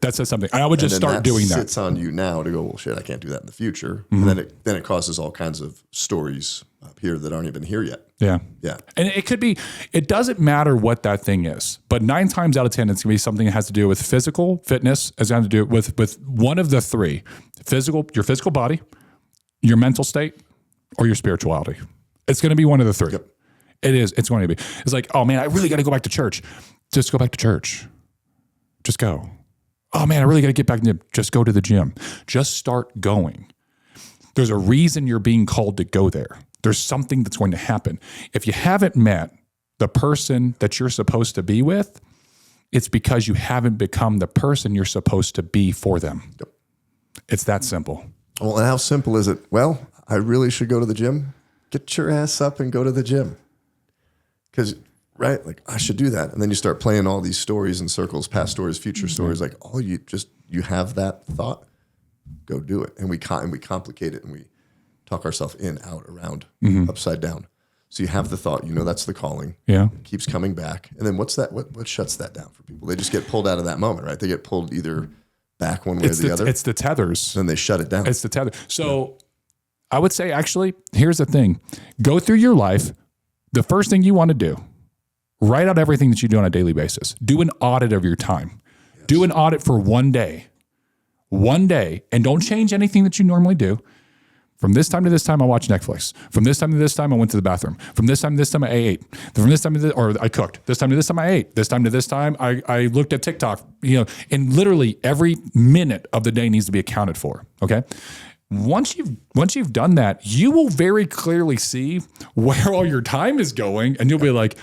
I would just start doing that. Sits on you now to go, well, shit, I can't do that in the future. And then it causes all kinds of stories up here that aren't even here yet. Yeah. Yeah. And it doesn't matter what that thing is, but 9 times out of 10, it's going to be something that has to do with physical fitness, it's going to do with one of the 3, your physical body, your mental state, or your spirituality. It's going to be one of the 3. Yep. It is. It's going to be. It's like, oh man, I really got to go back to church. Just go back to church. Just go. Oh man, I really got to get back. Just go to the gym. Just start going. There's a reason you're being called to go there. There's something that's going to happen. If you haven't met the person that you're supposed to be with, it's because you haven't become the person you're supposed to be for them. Yep. It's that simple. Well, and how simple is it? Well, I really should go to the gym. Get your ass up and go to the gym. Because, right, like I should do that. And then you start playing all these stories in circles, past stories, future stories. Like, oh, you have that thought, go do it. And we complicate it and we talk ourselves in, out, around, upside down. So you have the thought, that's the calling. Yeah. It keeps coming back. And then what's that? What shuts that down for people? They just get pulled out of that moment, right? They get pulled either back one way or the other. It's the tethers. Then they shut it down. It's the tether. So I would say, actually, here's the thing. Go through your life. The first thing you want to do, write out everything that you do on a daily basis. Do an audit of your time. Yes. Do an audit for one day, and don't change anything that you normally do. From this time to this time, I watched Netflix. From this time to this time, I went to the bathroom. From this time to this time, I ate. From this time to this, or I cooked. This time to this time, I ate. This time to this time, I looked at TikTok. And literally every minute of the day needs to be accounted for. Okay. Once you've done that, you will very clearly see where all your time is going, and you'll be like,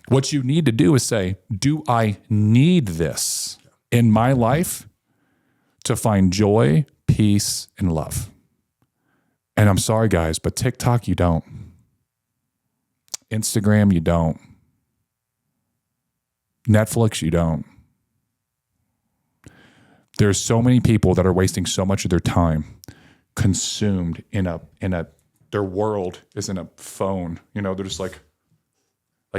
what you need to do is say, do I need this in my life to find joy, peace, and love? And I'm sorry, guys, but TikTok, you don't. Instagram, you don't. Netflix, you don't. There's so many people that are wasting so much of their time consumed in their world is in a phone. They're just like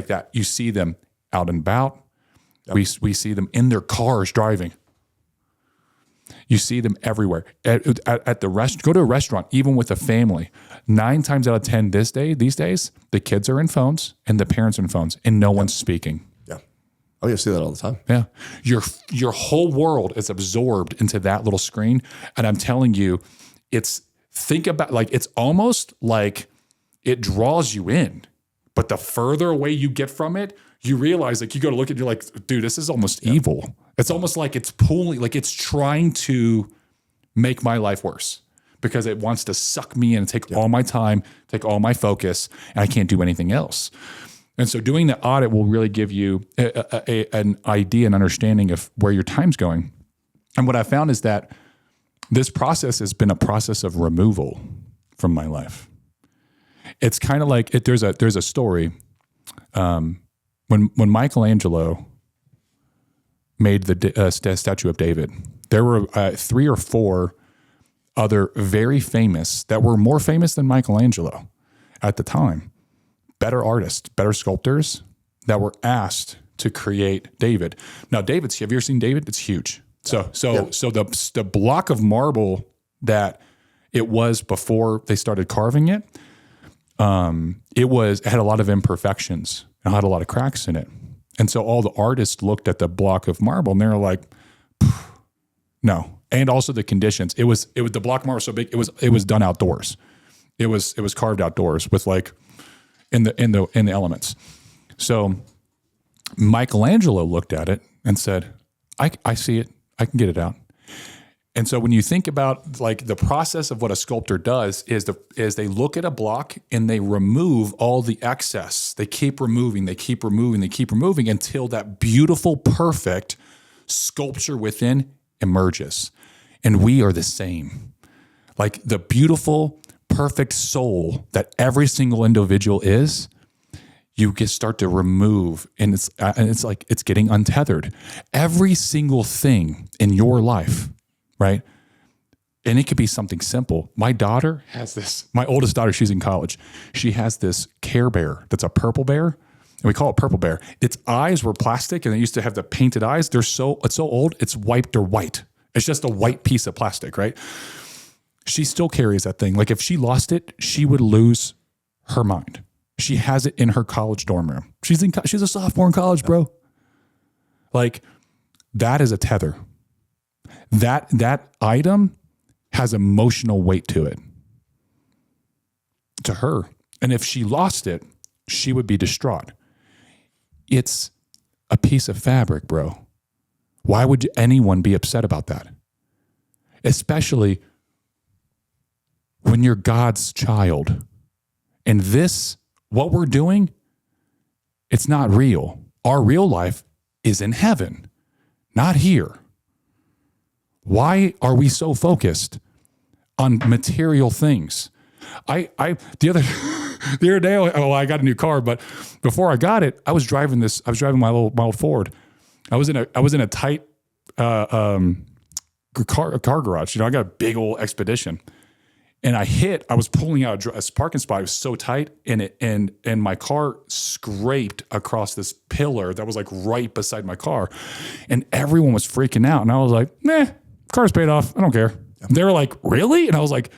that. You see them out and about. Yep. We see them in their cars driving. You see them everywhere. At the go to a restaurant, even with a family. 9 times out of 10 these days, the kids are in phones and the parents are in phones, and no one's speaking. Yeah. Oh, you see that all the time. Yeah. Your whole world is absorbed into that little screen, and I'm telling you, it's almost like it draws you in, but the further away you get from it, you realize you go to look at it, you're like, dude, this is almost evil. It's almost like it's pulling, like it's trying to make my life worse because it wants to suck me in and take all my time, take all my focus, and I can't do anything else. And so doing the audit will really give you an idea and understanding of where your time's going. And what I found is that this process has been a process of removal from my life. It's kind of like there's a story when Michelangelo made the statue of David. There were 3 or 4 other very famous that were more famous than Michelangelo at the time. Better artists, better sculptors that were asked to create David. Now, have you ever seen David? It's huge. So the block of marble that it was before they started carving it, it had a lot of imperfections and had a lot of cracks in it. And so all the artists looked at the block of marble and they were like, no. And also the conditions. It was the block of marble was so big. It was done outdoors. It was carved outdoors with in the elements. So Michelangelo looked at it and said, I see it. I can get it out. And so when you think about like the process of what a sculptor does is they look at a block and they remove all the excess. They keep removing, they keep removing, they keep removing until that beautiful, perfect sculpture within emerges. And we are the same. Like the beautiful, perfect soul that every single individual is, you can start to remove, and it's like it's getting untethered. Every single thing in your life, right? And it could be something simple. My daughter has this, my oldest daughter, she's in college. She has this Care Bear that's a purple bear, and we call it Purple Bear. Its eyes were plastic, and they used to have the painted eyes. It's so old, it's white. They're white. It's just a white piece of plastic, right? She still carries that thing. Like if she lost it, she would lose her mind. She has it in her college dorm room. She's a sophomore in college, bro. Like that is a tether. That item has emotional weight to it, to her. And if she lost it, she would be distraught. It's a piece of fabric, bro. Why would anyone be upset about that? Especially when you're God's child. And this, what we're doing, it's not real. Our real life is in heaven, not here. Why are we so focused on material things? The other day, I got a new car, but before I got it, I was driving my old Ford. I was in a tight car garage. You know, I got a big old Expedition, and I was pulling out a parking spot. It was so tight, and my car scraped across this pillar that was like right beside my car, and everyone was freaking out, and I was like, "Nah, car's paid off. I don't care." They were like, "Really?" And I was like,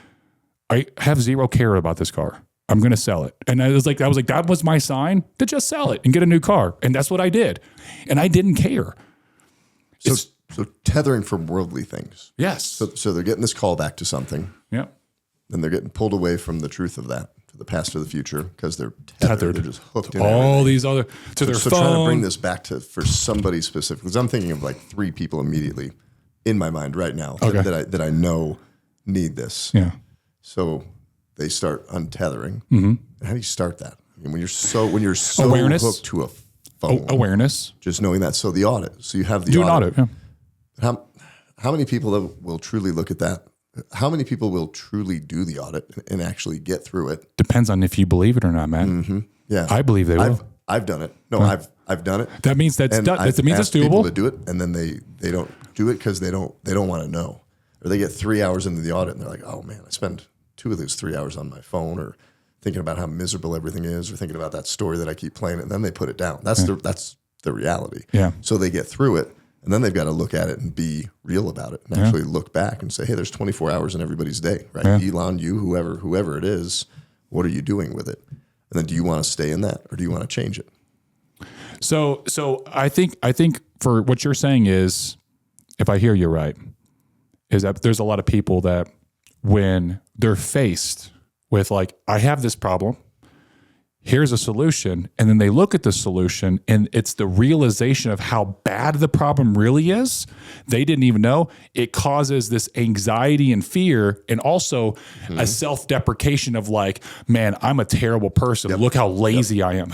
"I have zero care about this car. I'm going to sell it." And I was like, that was my sign to just sell it and get a new car. And that's what I did. And I didn't care. So tethering from worldly things. Yes. So they're getting this call back to something. Yeah. And they're getting pulled away from the truth of that, to the past or the future, because they're tethered. They're just hooked in all these other, to their phone. So trying to bring this back for somebody specific, because I'm thinking of like 3 people immediately in my mind right now that I know need this. Yeah. So they start untethering. Mm-hmm. How do you start that? I mean, when you're so Awareness. hooked to a phone, awareness, just knowing that. So the audit. So you have the do audit. an audit. Yeah. How many people will truly look at that? How many people will truly do the audit and actually get through it? Depends on if you believe it or not, man. Mm-hmm. Yeah, I believe they will. I've done it. No, I've done it. That means that's and done. That means it's asked people doable. to do it, and then they don't do it because they don't want to know, or they get 3 hours into the audit and they're like, "Oh man, I spend 2 of those 3 hours on my phone, or thinking about how miserable everything is, or thinking about that story that I keep playing," and then they put it down. That's the reality. Yeah. So they get through it, and then they've got to look at it and be real about it, and actually look back and say, "Hey, there's 24 hours in everybody's day, right? Yeah. Elon, you, whoever it is, what are you doing with it? And then do you want to stay in that, or do you want to change it?" So I think for what you're saying is, if I hear you right, is that there's a lot of people that when they're faced with like, I have this problem, here's a solution, and then they look at the solution and it's the realization of how bad the problem really is. They didn't even know. It causes this anxiety and fear, and also a self-deprecation of like, man, I'm a terrible person. Look how lazy I am.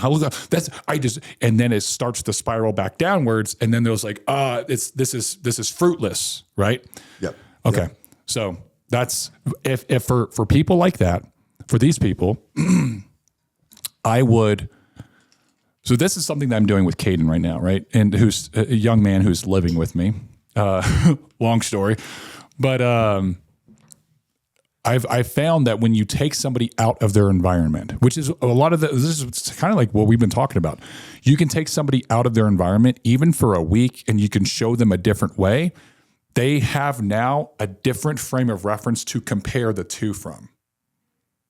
And then it starts to spiral back downwards, and then there's like, this is fruitless, right? Yep. Okay. Yep. So that's if for people like that, for these people, I would. So this is something that I'm doing with Caden right now, right? And who's a young man who's living with me. Long story, but I've found that when you take somebody out of their environment, which is a lot of this is kind of like what we've been talking about. You can take somebody out of their environment even for a week, and you can show them a different way. They have now a different frame of reference to compare the two from.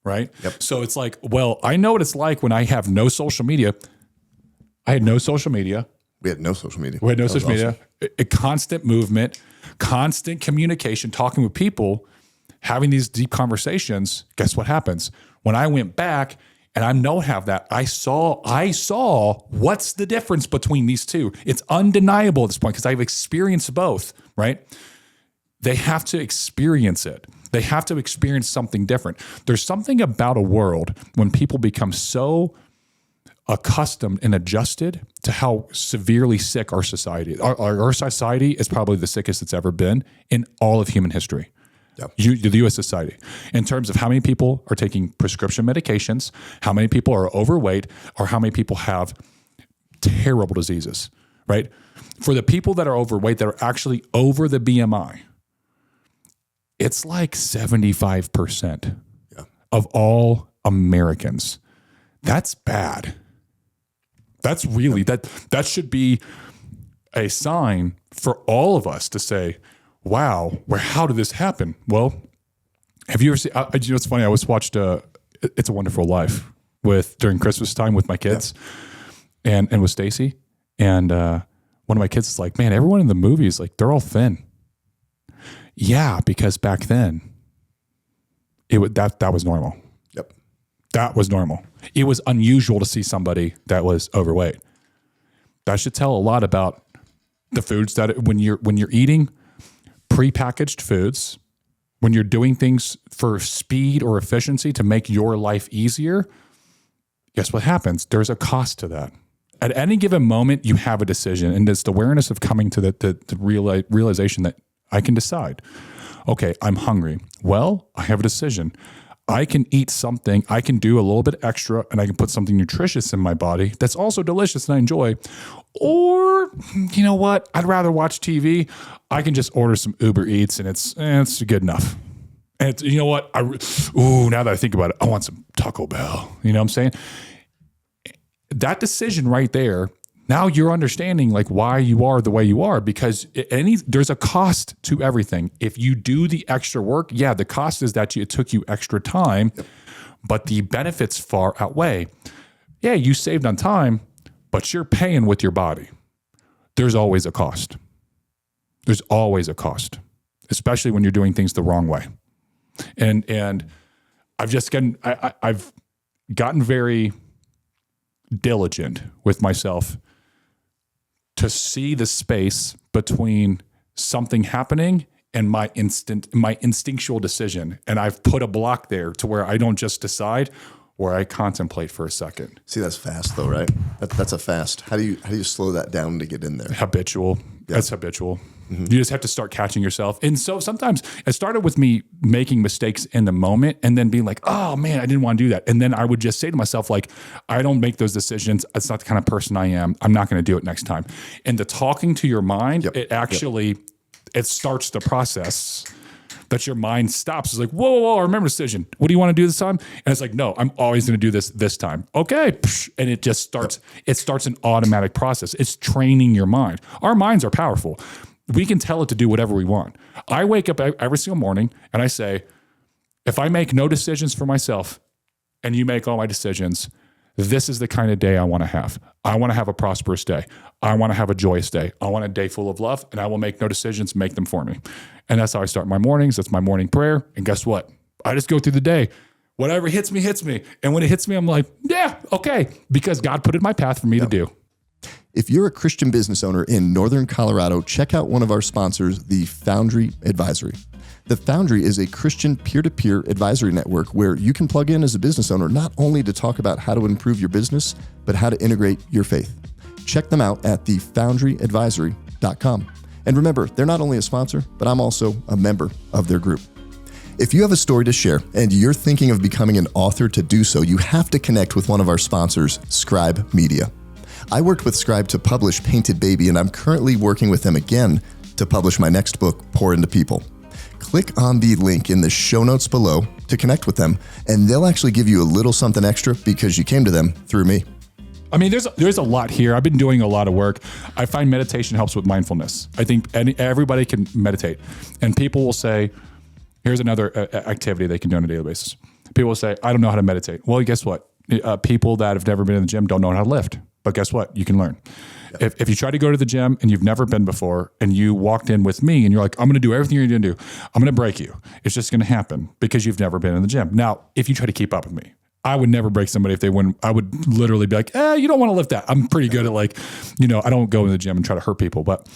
Right? Yep. So it's like, well, I know what it's like when I have no social media. I had no social media. We had no social media. We had no social media. A constant movement, constant communication, talking with people, having these deep conversations. Guess what happens? When I went back And I don't have that. I saw what's the difference between these two. It's undeniable at this point because I've experienced both, right? They have to experience it. They have to experience something different. There's something about a world when people become so accustomed and adjusted to how severely sick our society is. Our society is probably the sickest it's ever been in all of human history. Yep. The U.S. society, in terms of how many people are taking prescription medications, how many people are overweight, or how many people have terrible diseases, right? For the people that are overweight, that are actually over the BMI, it's like 75% of all Americans. That's bad. That's really, that should be a sign for all of us to say, wow, how did this happen? Well, have you ever seen, you know, it's funny, I was watched It's a Wonderful Life during Christmas time with my kids and with Stacy. And one of my kids is like, man, everyone in the movies, like, they're all thin. Yeah, because back then, that was normal. Yep. That was normal. It was unusual to see somebody that was overweight. That should tell a lot about the foods that when you're eating prepackaged foods, when you're doing things for speed or efficiency to make your life easier, guess what happens? There's a cost to that. At any given moment, you have a decision, and it's the awareness of coming to the realization that I can decide. Okay, I'm hungry. Well, I have a decision. I can eat something, I can do a little bit extra, and I can put something nutritious in my body that's also delicious and I enjoy. Or, you know what? I'd rather watch TV. I can just order some Uber Eats and it's good enough. And it's, you know what? Now that I think about it, I want some Taco Bell. You know what I'm saying? That decision right there, now you're understanding like why you are the way you are, because there's a cost to everything. If you do the extra work, yeah, the cost is that it took you extra time, but the benefits far outweigh. Yeah, you saved on time, but you're paying with your body. There's always a cost. There's always a cost, especially when you're doing things the wrong way. And I've just I've gotten very diligent with myself to see the space between something happening and my instinctual decision. And I've put a block there to where I don't just decide, where I contemplate for a second. See, that's fast though, right? That's a fast. How do you slow that down to get in there? Habitual. Yeah. That's habitual. Mm-hmm. You just have to start catching yourself. And so sometimes it started with me making mistakes in the moment and then being like, oh man, I didn't want to do that. And then I would just say to myself, like, I don't make those decisions. It's not the kind of person I am. I'm not going to do it next time. And the talking to your mind, it actually, it starts the process that your mind stops. It's like, whoa, I remember the decision. What do you want to do this time? And it's like, no, I'm always going to do this time. Okay. And it just starts, it starts an automatic process. It's training your mind. Our minds are powerful. We can tell it to do whatever we want. I wake up every single morning and I say, if I make no decisions for myself and you make all my decisions, this is the kind of day I want to have. I want to have a prosperous day. I want to have a joyous day. I want a day full of love, and I will make no decisions, make them for me. And that's how I start my mornings. That's my morning prayer. And guess what? I just go through the day. Whatever hits me, hits me. And when it hits me, I'm like, yeah, okay, because God put it in my path for me to do. If you're a Christian business owner in Northern Colorado, check out one of our sponsors, the Foundry Advisory. The Foundry is a Christian peer-to-peer advisory network where you can plug in as a business owner, not only to talk about how to improve your business, but how to integrate your faith. Check them out at thefoundryadvisory.com. And remember, they're not only a sponsor, but I'm also a member of their group. If you have a story to share and you're thinking of becoming an author to do so, you have to connect with one of our sponsors, Scribe Media. I worked with Scribe to publish Painted Baby, and I'm currently working with them again to publish my next book, Pour Into People. Click on the link in the show notes below to connect with them, and they'll actually give you a little something extra because you came to them through me. I mean, there's a lot here. I've been doing a lot of work. I find meditation helps with mindfulness. I think everybody can meditate. And people will say, here's another activity they can do on a daily basis. People will say, I don't know how to meditate. Well, guess what? People that have never been in the gym don't know how to lift. But guess what? You can learn. Yep. If you try to go to the gym and you've never been before and you walked in with me and you're like, I'm going to do everything you're going to do. I'm going to break you. It's just going to happen because you've never been in the gym. Now, if you try to keep up with me I would never break somebody if they wouldn't. I would literally be like, you don't want to lift that. I'm pretty good at like, I don't go in the gym and try to hurt people, but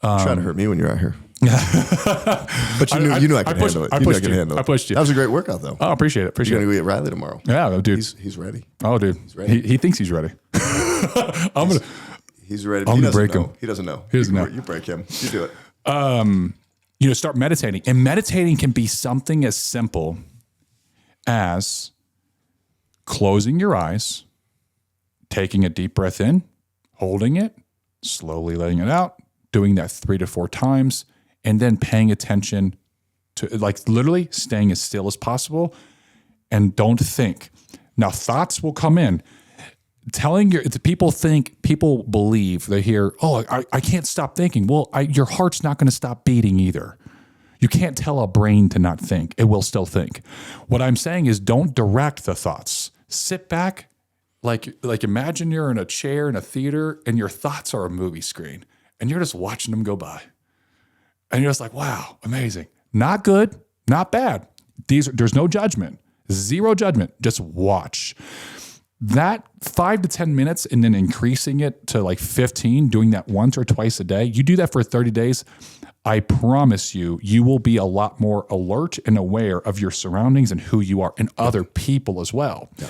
Trying to hurt me when you're out here. But you knew I could handle it. I pushed you. I pushed you. That was a great workout, though. Oh, appreciate it. You're Appreciate going to it. go get Riley tomorrow. Yeah, dude. He's ready. Oh, dude. ready. He thinks he's ready. He's ready. I'm He gonna doesn't break know. him. He doesn't know. He doesn't know. You break him. You do it. Start meditating. And meditating can be something as simple as closing your eyes, taking a deep breath in, holding it, slowly letting it out, doing that 3 to 4 times, and then paying attention to like literally staying as still as possible and don't think. Now, thoughts will come in. People believe, they hear, oh, I can't stop thinking. Well, your heart's not going to stop beating either. You can't tell a brain to not think. It will still think. What I'm saying is don't direct the thoughts. Sit back, like imagine you're in a chair in a theater and your thoughts are a movie screen and you're just watching them go by. And you're just like, wow, amazing. Not good, not bad. There's no judgment, zero judgment. Just watch. That 5 to 10 minutes and then increasing it to like 15, doing that once or twice a day. You do that for 30 days. I promise you will be a lot more alert and aware of your surroundings and who you are and other people as well. Yeah.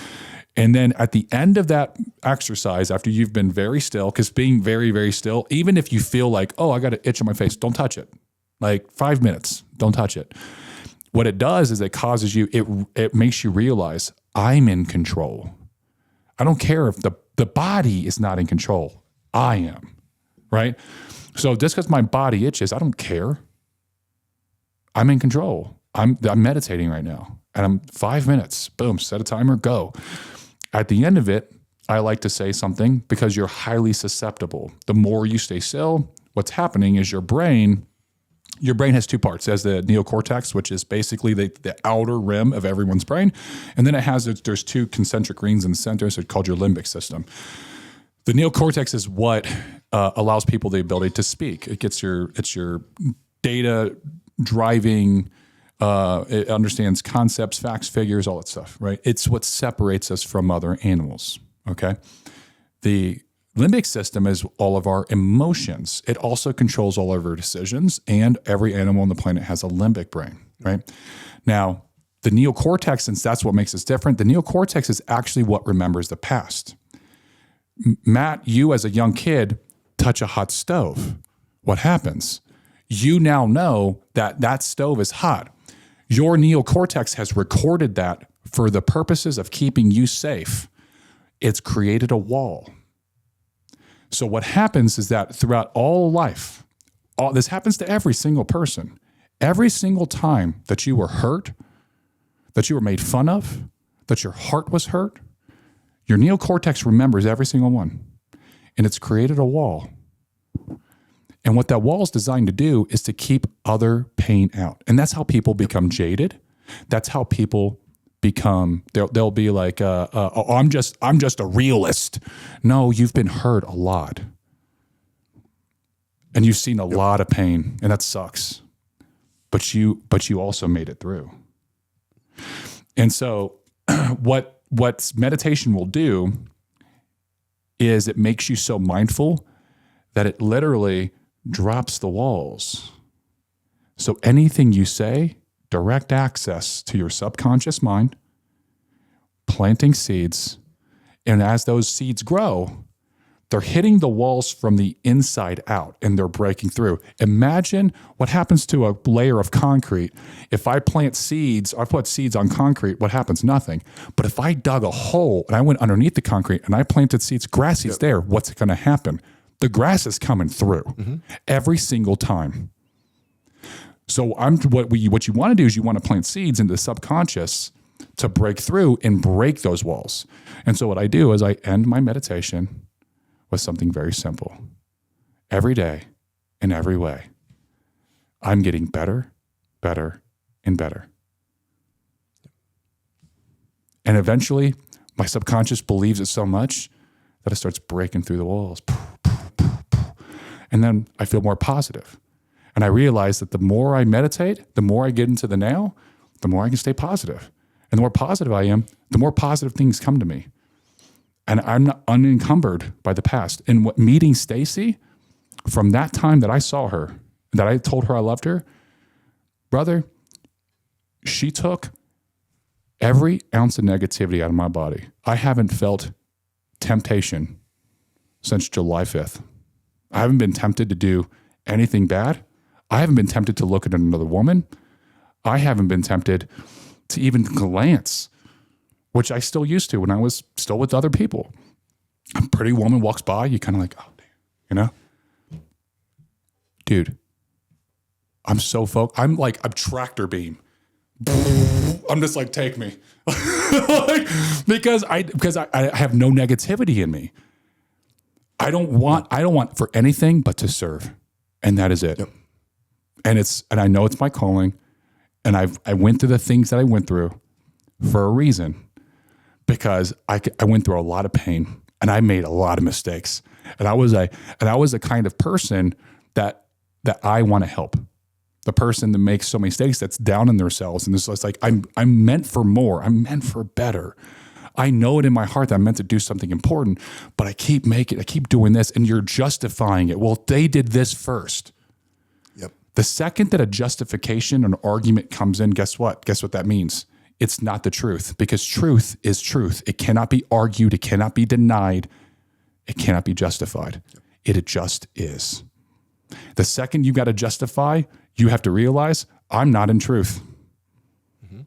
And then at the end of that exercise, after you've been very still, because being very, very still, even if you feel like, oh, I got an itch on my face, don't touch it. Like 5 minutes, don't touch it. What it does is it causes you, it makes you realize I'm in control. I don't care if the body is not in control. I am, right? So just because my body itches, I don't care. I'm in control. I'm meditating right now. And I'm 5 minutes, boom, set a timer, go. At the end of it, I like to say something because you're highly susceptible. The more you stay still, what's happening is your brain has 2 parts. It has the neocortex, which is basically the outer rim of everyone's brain. And then there's 2 concentric rings in the center, so it's called your limbic system. The neocortex is what allows people the ability to speak. It's your data driving, it understands concepts, facts, figures, all that stuff, right? It's what separates us from other animals, okay? The limbic system is all of our emotions. It also controls all of our decisions, and every animal on the planet has a limbic brain, right? Now, the neocortex, since that's what makes us different, the neocortex is actually what remembers the past. Matt, you as a young kid touch a hot stove. What happens? You now know that stove is hot. Your neocortex has recorded that for the purposes of keeping you safe. It's created a wall. So what happens is that throughout all life, this happens to every single person. Every single time that you were hurt, that you were made fun of, that your heart was hurt, your neocortex remembers every single one. And it's created a wall. And what that wall is designed to do is to keep other pain out. And that's how people become jaded. That's how people become, they'll be like, I'm just a realist. No, you've been hurt a lot. And you've seen a lot of pain, and that sucks. But you also made it through. And so what meditation will do is it makes you so mindful that it literally drops the walls. So anything you say, direct access to your subconscious mind, planting seeds, and as those seeds grow, they're hitting the walls from the inside out and they're breaking through. Imagine what happens to a layer of concrete. If I plant seeds, I put seeds on concrete, what happens? Nothing. But if I dug a hole and I went underneath the concrete and I planted seeds, grass seeds there, what's going to happen? The grass is coming through every single time. So what you want to do is you want to plant seeds into the subconscious to break through and break those walls. And so what I do is I end my meditation with something very simple. Every day, in every way, I'm getting better, better, and better. And eventually, my subconscious believes it so much that it starts breaking through the walls. And then I feel more positive. And I realize that the more I meditate, the more I get into the now, the more I can stay positive. And the more positive I am, the more positive things come to me. And I'm not unencumbered by the past. And meeting Stacy, from that time that I saw her, that I told her I loved her, brother, she took every ounce of negativity out of my body. I haven't felt temptation since July 5th. I haven't been tempted to do anything bad. I haven't been tempted to look at another woman. I haven't been tempted to even glance, which I still used to when I was still with other people. A pretty woman walks by, you kind of like, oh, damn, you know? Dude, I'm so focused. I'm like a tractor beam. I'm just like, take me. Like, because I have no negativity in me. I don't want for anything but to serve. And that is it. Yep. And I know it's my calling. And I went through the things that I went through for a reason, because I went through a lot of pain and I made a lot of mistakes. And I was a kind of person that I want to help. The person that makes so many mistakes, that's down in themselves. And it's like, I'm meant for more. I'm meant for better. I know it in my heart that I'm meant to do something important, but I keep doing this, and you're justifying it. Well, they did this first. Yep. The second that a justification or an argument comes in, guess what? Guess what that means? It's not the truth, because truth is truth. It cannot be argued. It cannot be denied. It cannot be justified. Yep. It just is. The second you got to justify, you have to realize I'm not in truth. Mm-hmm.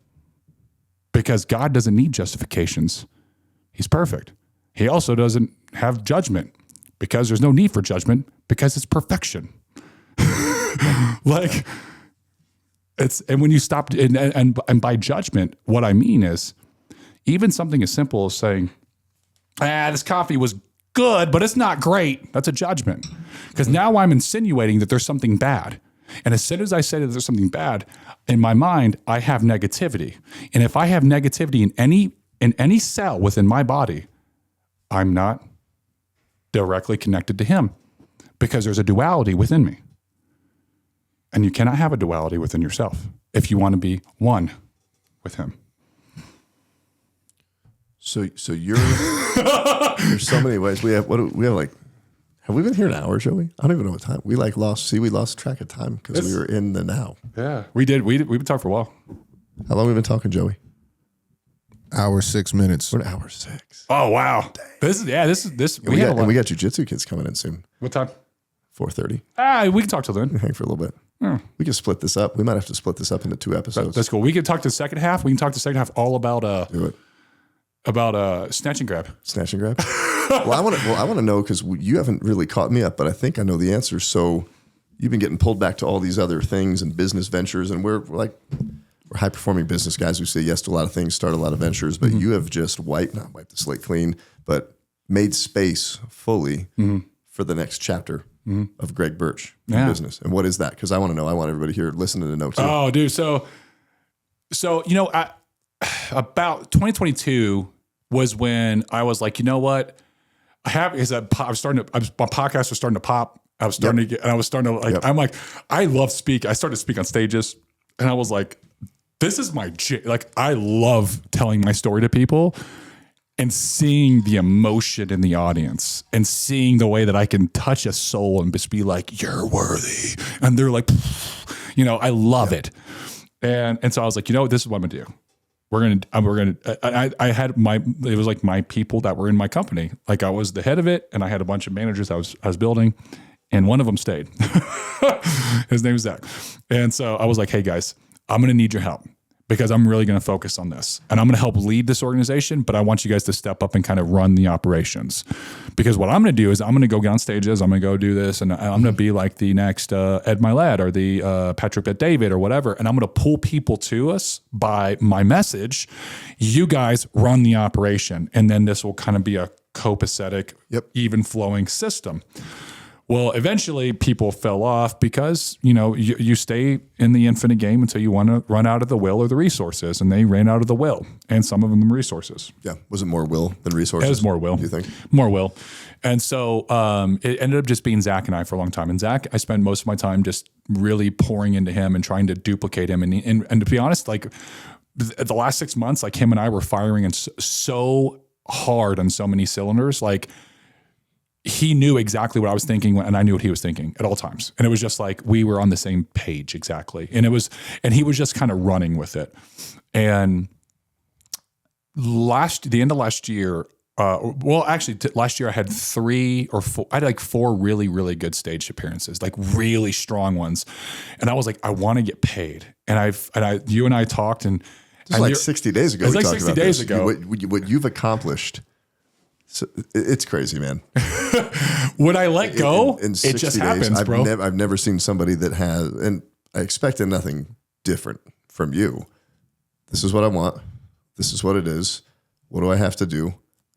Because God doesn't need justifications. He's perfect. He also doesn't have judgment, because there's no need for judgment, because it's perfection. Like, and when you stop, and by judgment, what I mean is even something as simple as saying, this coffee was good, but it's not great. That's a judgment. Because now I'm insinuating that there's something bad. And as soon as I say that there's something bad, in my mind, I have negativity. And if I have negativity in any cell within my body, I'm not directly connected to him, because there's a duality within me. And you cannot have a duality within yourself if you want to be one with him. So you're there's so many ways. We have like, have we been here an hour, Joey? I don't even know what time. We lost track of time because we were in the now. Yeah, we did. We've been talking for a while. How long have we been talking, Joey? Hour 6 minutes. We're at hour 6. Oh wow. This is We got jiu-jitsu kids coming in soon. What time? 4:30. We can talk till then. Hang for a little bit. We can split this up. We might have to split this up into 2 episodes. That's cool. We can talk to the second half. We can talk to the second half all about Do it. About snatch and grab. Snatch and grab. I want to know, because you haven't really caught me up, but I think I know the answer. So you've been getting pulled back to all these other things and business ventures, and we're high performing business guys who say yes to a lot of things, start a lot of ventures, but you have just not wiped the slate clean, but made space fully for the next chapter of Greg Birch in business. And what is that? Because I want to know. I want everybody here listening to know too. Oh, dude. So about 2022 was when I was like, you know what? My podcast was starting to pop. I was starting to get, and I was starting to I'm like, I love speak. I started to speak on stages, and I was like, this is my I love telling my story to people and seeing the emotion in the audience and seeing the way that I can touch a soul and just be like, you're worthy. And they're like, I love it. And so I was like, this is what I'm gonna do. It was like my people that were in my company. Like, I was the head of it, and I had a bunch of managers I was building, and one of them stayed. His name is Zach. And so I was like, hey guys, I'm going to need your help, because I'm really going to focus on this, and I'm going to help lead this organization, but I want you guys to step up and kind of run the operations, because what I'm going to do is I'm going to go get on stages. I'm going to go do this, and I'm going to be like the next Ed Milet or the Patrick Bet-David or whatever. And I'm going to pull people to us by my message. You guys run the operation. And then this will kind of be a copacetic, even flowing system. Well, eventually people fell off because, you stay in the infinite game until you want to run out of the will or the resources, and they ran out of the will, and some of them resources. Yeah. Was it more will than resources? It was more will. Do you think? More will. And so it ended up just being Zach and I for a long time. And Zach, I spent most of my time just really pouring into him and trying to duplicate him. And to be honest, the last 6 months, like him and I were firing and so hard on so many cylinders. Like he knew exactly what I was thinking and I knew what he was thinking at all times. And it was just like, we were on the same page exactly. And he was just kind of running with it. And the end of last year, last year I had 3 or 4, I had like 4 really, really good stage appearances, like really strong ones. And I was like, I want to get paid. And you and I talked and just like 60 days ago. It was like 60 days ago. What you've accomplished. So it's crazy, man. When I let go, in it 60 just days, happens, bro. I've never seen somebody that has, and I expected nothing different from you. This is what I want. This is what it is. What do I have to do?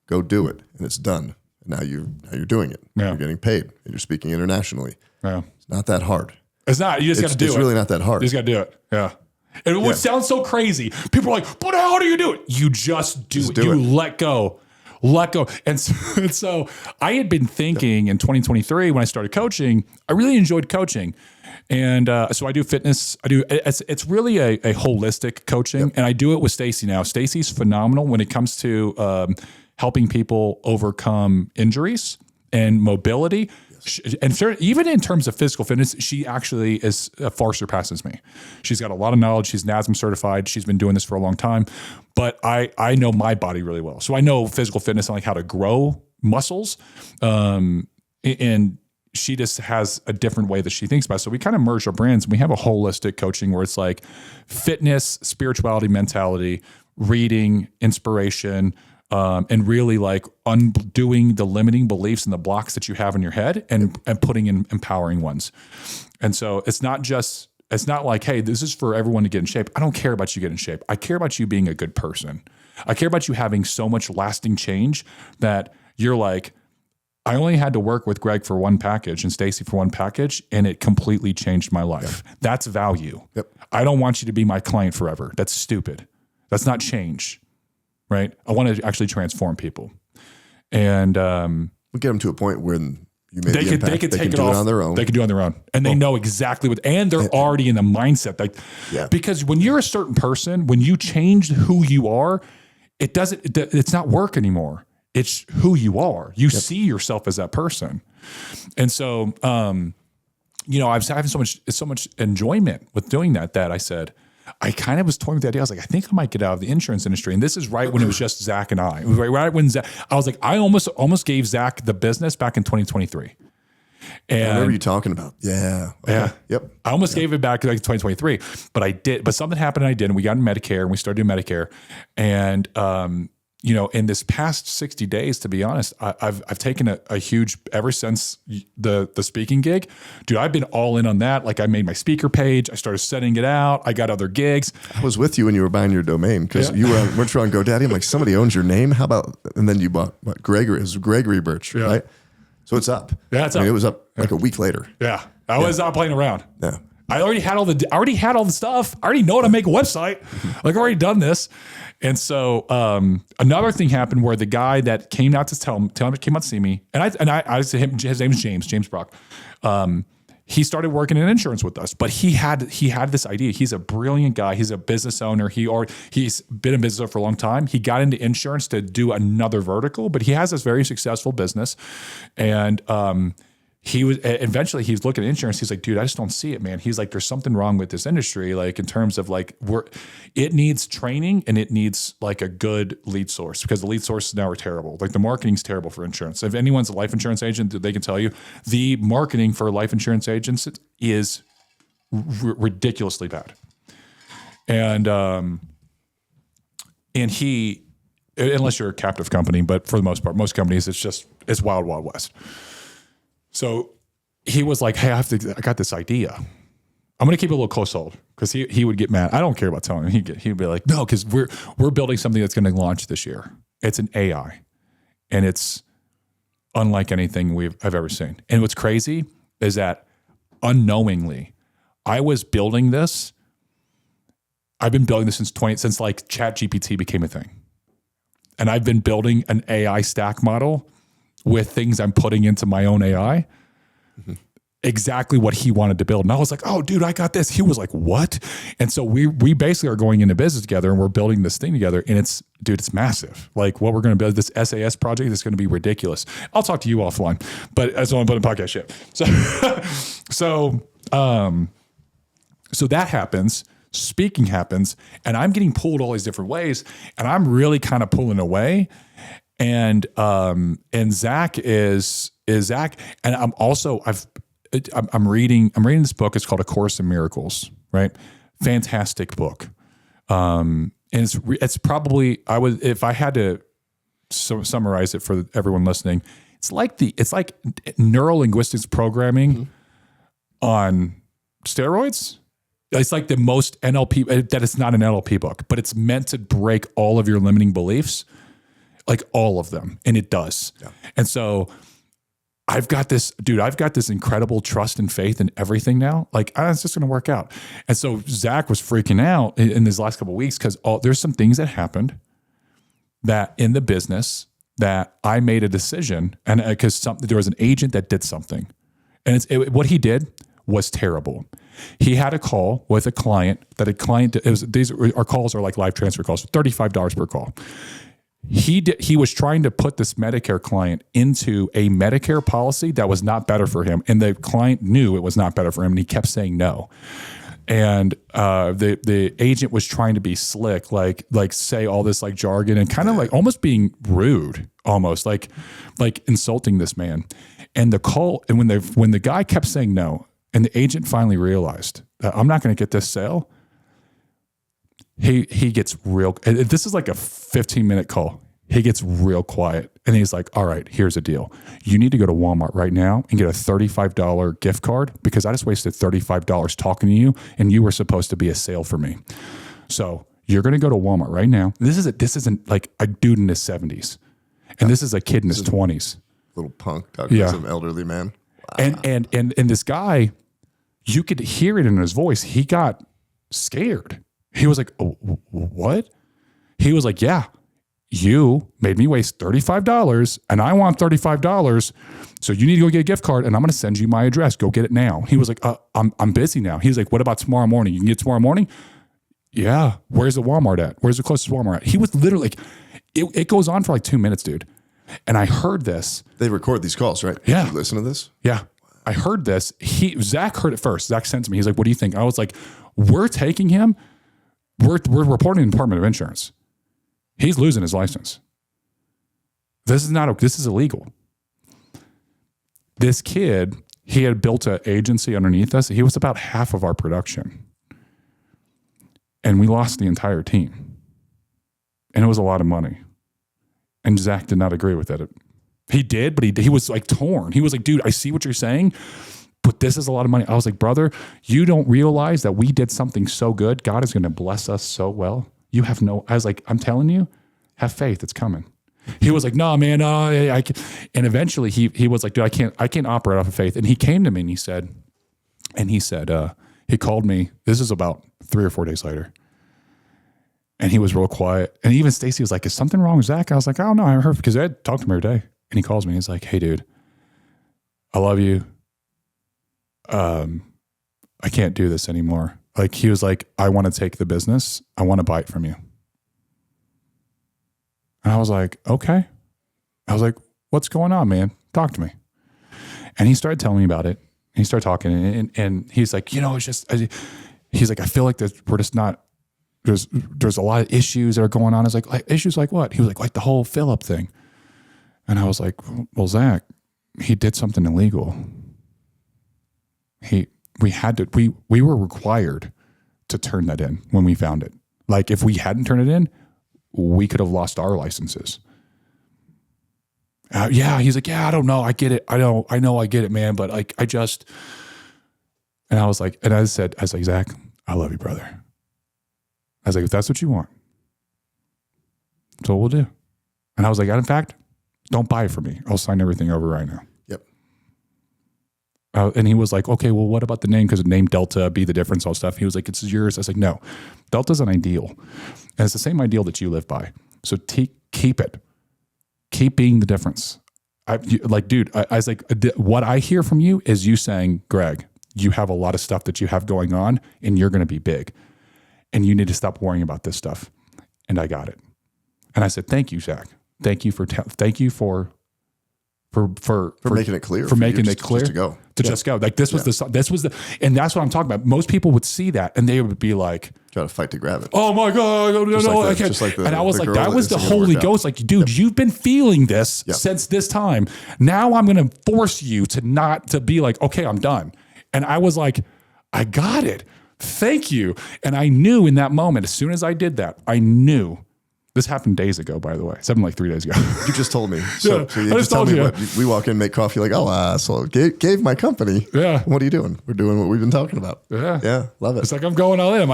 Go do it, and it's done. And now you're doing it. Yeah. You're getting paid, and you're speaking internationally. Yeah. It's not that hard. It's not. You just got to do it. It's really not that hard. You just got to do it. Yeah. And it would sound so crazy. People are like, but how do you do it? You just do it. You let go. Let go. And so I had been thinking in 2023 when I started coaching, I really enjoyed coaching. And so I do fitness. It's really a holistic coaching. And I do it with Stacy now. Stacy's phenomenal when it comes to helping people overcome injuries and mobility. And even in terms of physical fitness, she actually is far surpasses me. She's got a lot of knowledge. She's NASM certified. She's been doing this for a long time. But I know my body really well. So I know physical fitness and like how to grow muscles. And she just has a different way that she thinks about it. So we kind of merge our brands. We have a holistic coaching where it's like fitness, spirituality, mentality, reading, inspiration, and really like undoing the limiting beliefs and the blocks that you have in your head and putting in empowering ones. And so it's not like, hey, this is for everyone to get in shape. I don't care about you getting in shape. I care about you being a good person. I care about you having so much lasting change that you're like, I only had to work with Greg for one package and Stacy for one package, and it completely changed my life. Yep. That's value. Yep. I don't want you to be my client forever. That's stupid. That's not change. Right? I want to actually transform people. And we'll get them to a point where you made they could take it off on their own. They can do it on their own. And they know exactly and they're already in the mindset. Like, because when you're a certain person, when you change who you are, it's not work anymore. It's who you are. You see yourself as that person. And so, I was having so much enjoyment with doing that I said, I kind of was toying with the idea. I was like, I think I might get out of the insurance industry. And this is right when it was just Zach and I. It was right when Zach, I was like, I almost gave Zach the business back in 2023. And I remember you talking about. Yeah. Okay. Yeah. Yep. I almost gave it back like 2023, but I did. But something happened and I didn't. We got in Medicare and we started doing Medicare. And, in this past 60 days, to be honest, I've taken a huge, ever since the speaking gig, dude, I've been all in on that. Like I made my speaker page. I started setting it out. I got other gigs. I was with you when you were buying your domain because weren't you on GoDaddy? I'm like, somebody owns your name. How about, and then you bought Gregory, it was Gregory Birch, right? So it's up. Yeah, it's up. It was up like a week later. Yeah. I was not playing around. Yeah. I already had all the stuff. I already know how to make a website. Like I've already done this. And so another thing happened where the guy that came out to came out to see me, and I said him, his name is James Brock. He started working in insurance with us, but he had this idea. He's a brilliant guy. He's a business owner. He's been in business for a long time. He got into insurance to do another vertical, but he has this very successful business. And he was looking at insurance. He's like, dude, I just don't see it, man. He's like, there's something wrong with this industry. Like in terms of like it needs training and it needs like a good lead source because the lead sources now are terrible. Like the marketing's terrible for insurance. If anyone's a life insurance agent, they can tell you the marketing for life insurance agents is ridiculously bad. And he, unless you're a captive company, but for the most part, most companies, it's wild, wild west. So he was like, hey, I got this idea. I'm going to keep it a little close hold because he would get mad. I don't care about telling him. He'd be like, no, because we're building something that's going to launch this year. It's an AI and it's unlike anything I've ever seen. And what's crazy is that unknowingly, I was building this. I've been building this since like ChatGPT became a thing. And I've been building an AI stack model with things I'm putting into my own AI. Mm-hmm. exactly what he wanted to build. And I was like, oh, dude, I got this. He was like, what? And so we basically are going into business together and we're building this thing together. And it's massive. Like what we're going to build, this SAS project is going to be ridiculous. I'll talk to you offline, but as I'm putting podcast shit. So that happens. Speaking happens, and I'm getting pulled all these different ways, and I'm really kind of pulling away. And Zach is Zach, and I'm reading this book. It's called A Course in Miracles, right? Fantastic book. And it's probably, if I had to summarize it for everyone listening, it's like neuro-linguistics programming on steroids. It's like the most NLP, that it's not an NLP book, but it's meant to break all of your limiting beliefs, like all of them. And it does. Yeah. And so I've got this incredible trust and faith in everything now. Like, it's just going to work out. And so Zach was freaking out in these last couple of weeks because there's some things that happened that in the business that I made a decision, and because there was an agent that did something, and what he did was terrible. He had a call with a client our calls are like live transfer calls, $35 per call. He was trying to put this Medicare client into a Medicare policy that was not better for him. And the client knew it was not better for him. And he kept saying no. And the agent was trying to be slick, like say all this like jargon and kind of like almost being rude, almost like insulting this man. And the call, and when the guy kept saying no, and the agent finally realized that I'm not going to get this sale, he gets real. This is like a 15-minute call. He gets real quiet, and he's like, all right, here's a deal. You need to go to Walmart right now and get a $35 gift card because I just wasted $35 talking to you, and you were supposed to be a sale for me. So you're going to go to Walmart right now. This isn't like a dude in his 70s, and this is a kid in his 20s. Little punk talking to some elderly man. Wow. And this guy, you could hear it in his voice. He got scared. He was like, oh, what? He was like, yeah, you made me waste $35 and I want $35. So you need to go get a gift card and I'm going to send you my address. Go get it now. He was like, I'm busy now. He's like, what about tomorrow morning? You can get tomorrow morning? Yeah. Where's the Walmart at? Where's the closest Walmart at? He was literally like, it goes on for like 2 minutes, dude. And I heard this. They record these calls, right? Yeah. You listen to this? Yeah. I heard this. Zach heard it first. Zach sent to me. He's like, what do you think? I was like, we're taking him. We're reporting the Department of Insurance. He's losing his license. This is illegal. This kid, he had built an agency underneath us. He was about half of our production. And we lost the entire team. And it was a lot of money. And Zach did not agree with it. He did, but he was like torn. He was like, dude, I see what you're saying, but this is a lot of money. I was like, brother, you don't realize that we did something so good. God is going to bless us so well. I was like, I'm telling you, have faith. It's coming. He was like, no, man, I can. And eventually he was like, dude, I can't operate off of faith. And he came to me and he said, he called me. This is about 3 or 4 days later. And he was real quiet. And even Stacy was like, is something wrong with Zach? I was like, oh no, I heard, because I had talked to him every day. And he calls me. He's like, hey, dude, I love you. I can't do this anymore. Like, he was like, I want to take the business. I want to buy it from you. And I was like, okay. I was like, what's going on, man? Talk to me. And he started telling me about it. He started talking and he's like, it's just, he's like, I feel like that we're just not, there's a lot of issues that are going on. I was like, issues like what? He was like the whole fill-up thing. And I was like, well, Zach, he did something illegal. We were required to turn that in when we found it. Like, if we hadn't turned it in, we could have lost our licenses. He's like, I don't know. I get it. I know I get it, man. But like, and I was like, and I was like, Zach, I love you, brother. I was like, if that's what you want, that's what we'll do. And I was like, in fact, don't buy it from me. I'll sign everything over right now. Yep. And he was like, okay, well, what about the name? Because the name Delta, be the difference, all stuff. He was like, it's yours. I was like, no, Delta's an ideal. And it's the same ideal that you live by. So keep it. Keep being the difference. dude, I was like, what I hear from you is you saying, Greg, you have a lot of stuff that you have going on and you're going to be big and you need to stop worrying about this stuff. And I got it. And I said, thank you, Zach. Thank you for making it clear, for making it clear to just go. Like this was and that's what I'm talking about. Most people would see that and they would be like, try to fight to grab it. Oh my God. No, I can't. And I was like, that was the Holy Ghost. Like, dude, you've been feeling this since this time. Now I'm going to force you to be like, okay, I'm done. And I was like, I got it. Thank you. And I knew in that moment, as soon as I did that, I knew. This happened days ago, by the way. It happened like 3 days ago. You just told me. So you just told me. We walk in, make coffee, like, so gave my company. Yeah. What are you doing? We're doing what we've been talking about. Yeah. Yeah. Love it. It's like I'm going all in.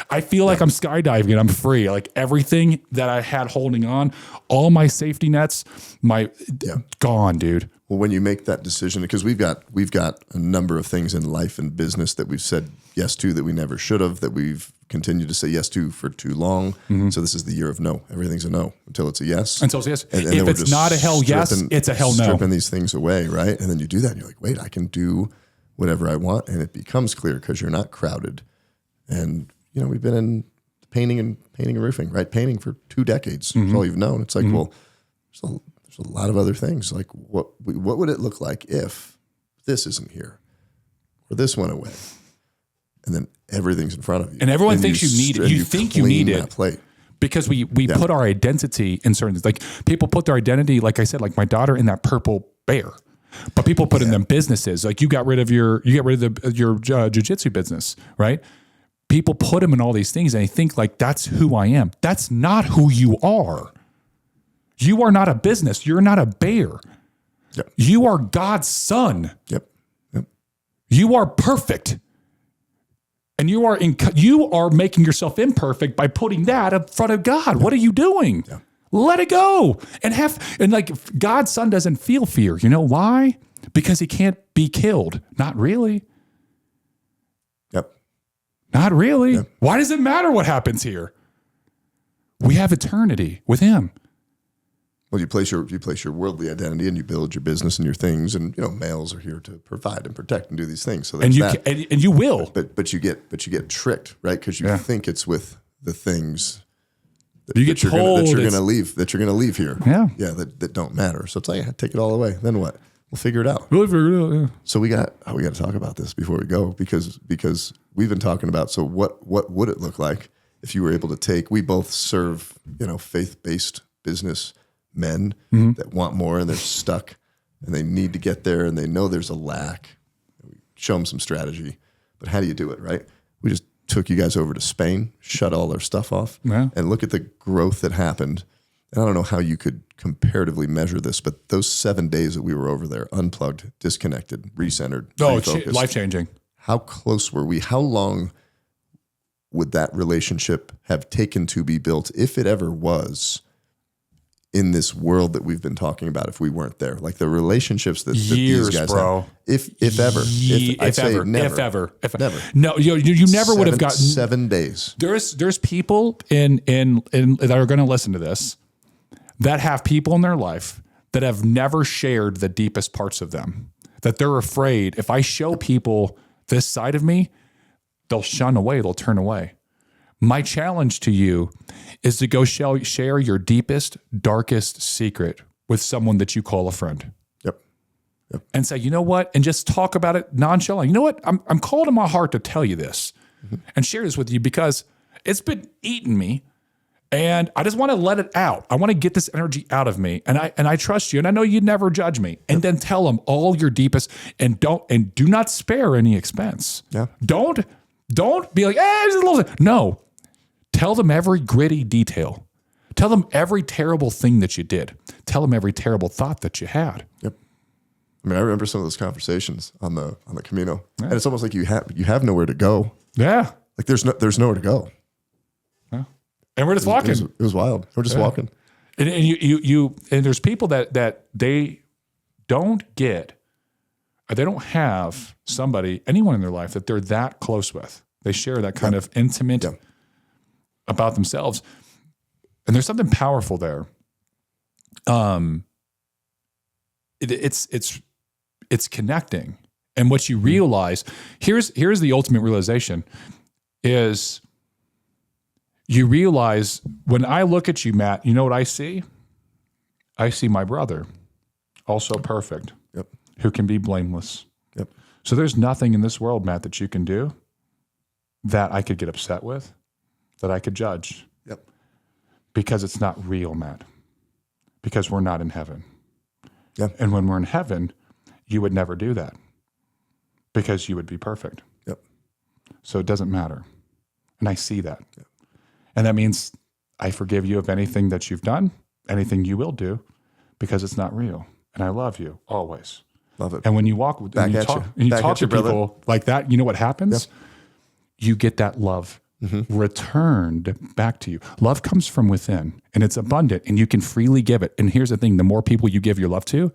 I feel like I'm skydiving and I'm free. Like everything that I had holding on, all my safety nets, gone, dude. Well, when you make that decision, because we've got a number of things in life and business that we've said yes to that we never should have, that we've continued to say yes to for too long. Mm-hmm. So this is the year of no. Everything's a no until it's a yes. Until it's a yes. And if it's not a hell yes, it's a hell no. Stripping these things away, right? And then you do that and you're like, wait, I can do whatever I want. And it becomes clear because you're not crowded. And, we've been in painting and roofing, right? Painting for 2 decades. Mm-hmm. That's all you've known. It's like, well, there's a lot of other things. Like what would it look like if this isn't here or this went away? And then everything's in front of you. And everyone thinks you need it. You think you need it. Plate. Because we put our identity in certain things. Like people put their identity, like I said, like my daughter in that purple bear. But people put in them businesses. Like you got rid of your jiu-jitsu business, right? People put them in all these things and they think like that's who I am. That's not who you are. You are not a business. You're not a bear. Yep. You are God's son. Yep. You are perfect. And you are making yourself imperfect by putting that in front of God. What are you doing? Yeah. Let it go. And like God's son doesn't feel fear. You know why? Because he can't be killed. Not really. Yep. Not really. Yep. Why does it matter what happens here? We have eternity with him. Well, you place your worldly identity and you build your business and your things, and males are here to provide and protect and do these things. So and you will, but you get tricked, right? Because you think it's with the things that you get told you're going to leave here. Yeah, that don't matter. So it's like take it all away. Then what? We'll figure it out. Yeah. So we got to talk about this before we go because we've been talking about. So what would it look like if you were able to take? We both serve faith-based business men that want more and they're stuck and they need to get there and they know there's a lack. We show them some strategy, but how do you do it, right? We just took you guys over to Spain, shut all their stuff off, and look at the growth that happened. And I don't know how you could comparatively measure this, but those 7 days that we were over there, unplugged, disconnected, recentered, refocused, life-changing. How close were we? How long would that relationship have taken to be built, if it ever was, in this world that we've been talking about if we weren't there? Like the relationships that these guys have. If ever. Never. No, you never would have gotten 7 days. There's people in that are going to listen to this that have people in their life that have never shared the deepest parts of them. That they're afraid if I show people this side of me, they'll shun away, they'll turn away. My challenge to you is to go share your deepest, darkest secret with someone that you call a friend. Yep. And say, you know what? And just talk about it nonchalant. You know what? I'm called in my heart to tell you this and share this with you because it's been eating me and I just want to let it out. I want to get this energy out of me. And I trust you. And I know you'd never judge me. And then tell them all your deepest and do not spare any expense. Yeah. Don't be like, just a little thing. No. Tell them every gritty detail. Tell them every terrible thing that you did. Tell them every terrible thought that you had. Yep. I mean, I remember some of those conversations on the Camino, and it's almost like you have nowhere to go. Yeah. Like there's nowhere to go. Yeah. And we're just walking. It was wild. We're just walking. And you and there's people that they don't get, or they don't have anyone in their life that they're that close with. They share that kind of intimate about themselves. And there's something powerful there. it's connecting. And what you realize, here's the ultimate realization is you realize when I look at you, Matt, you know what I see? I see my brother, also perfect, Yep. who can be blameless. Yep. So there's nothing in this world, Matt, that you can do that I could get upset with, that I could judge. Yep. Because it's not real, Matt. Because we're not in heaven. Yeah. And when we're in heaven, you would never do that because you would be perfect. Yep. So it doesn't matter. And I see that. Yep. And that means I forgive you of anything that you've done, anything you will do, because it's not real. And I love you always. Love it. And when you walk with Back and you at talk, you. and you Back talk at to you, brother. people like that, you know what happens? You get that love returned back to you. Love comes from within and it's abundant and you can freely give it. And here's the thing, the more people you give your love to,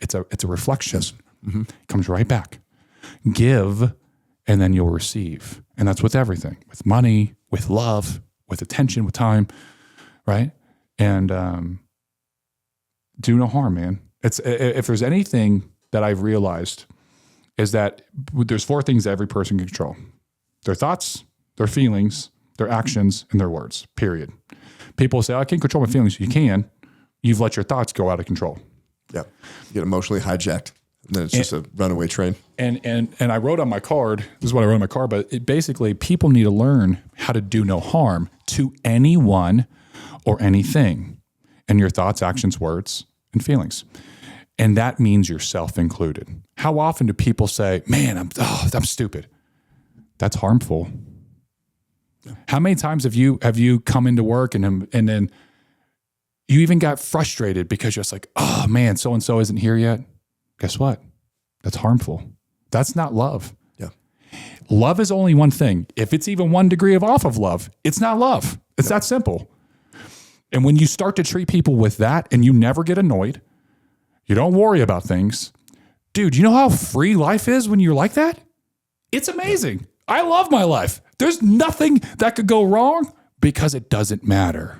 it's a reflection. It comes right back. Give and then you'll receive. And that's with everything, with money, with love, with attention, with time, right? And do no harm, man. It's if there's anything that I've realized is that there's 4 things that every person can control: their thoughts, their feelings, their actions, and their words, period. People say, I can't control my feelings. You can. You've let your thoughts go out of control. Yeah. You get emotionally hijacked. And then it's just a runaway train. And I wrote on my card, this is what I wrote on my card, but basically people need to learn how to do no harm to anyone or anything in your thoughts, actions, words, and feelings. And that means yourself included. How often do people say, man, I'm stupid? That's harmful. Yeah. How many times have you come into work and then you even got frustrated because you're just like, oh man, so-and-so isn't here yet? Guess what? That's harmful. That's not love. Yeah. Love is only one thing. If it's even 1 degree off of love, it's not love. It's that simple. And when you start to treat people with that and you never get annoyed, you don't worry about things. Dude, you know how free life is when you're like that? It's amazing. I love my life. There's nothing that could go wrong because it doesn't matter.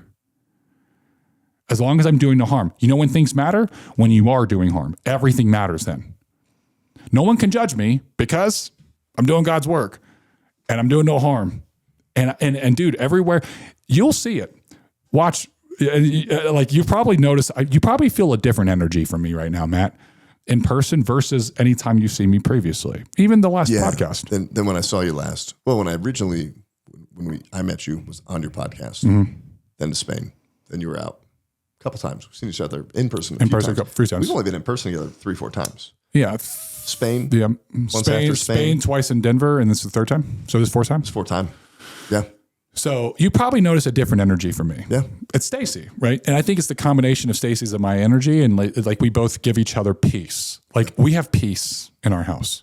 As long as I'm doing no harm. You know when things matter? When you are doing harm. Everything matters then. No one can judge me because I'm doing God's work and I'm doing no harm. And dude, everywhere, you'll see it. Watch, like you probably notice, you probably feel a different energy from me right now, Matt, in person versus anytime you've seen me previously. Even the last podcast. Then when I saw you last, well, when I met you was on your podcast, then to Spain, then you were out. Couple times. We've seen each other in person. In person, a few times. We've only been in person together 3-4 times. Yeah. Spain. Yeah. Once after Spain, twice in Denver, and this is the 3rd time. So this is 4th time? It's 4th time. Yeah. So you probably notice a different energy from me. Yeah. It's Stacy, right? And I think it's the combination of Stacy's and my energy, and like we both give each other peace. Like we have peace in our house.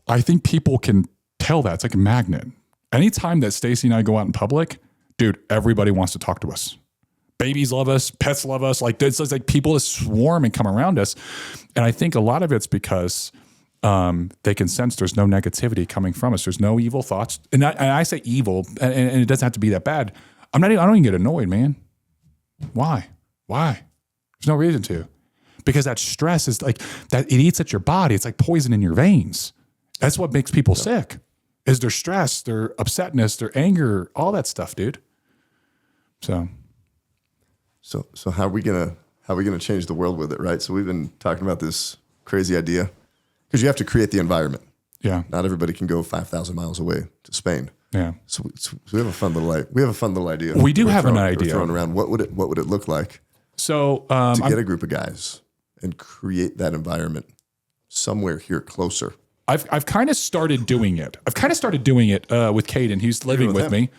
I think people can tell that. It's like a magnet. Anytime that Stacy and I go out in public, dude, everybody wants to talk to us. Babies love us, pets love us. Like it's like people just swarm and come around us. And I think a lot of it's because they can sense there's no negativity coming from us. There's no evil thoughts. And I say evil, and it doesn't have to be that bad. I don't even get annoyed, man. Why? There's no reason to. Because that stress is like, that it eats at your body. It's like poison in your veins. That's what makes people sick, is their stress, their upsetness, their anger, all that stuff, dude. So how are we gonna change the world with it, right? So we've been talking about this crazy idea because you have to create the environment. Yeah. Not everybody can go 5,000 miles away to Spain. Yeah. So we have a fun little idea. We do have an idea. We're throwing around. What would it look like? So to get a group of guys and create that environment somewhere here closer. I've kind of started doing it. with Caden. He's living with me.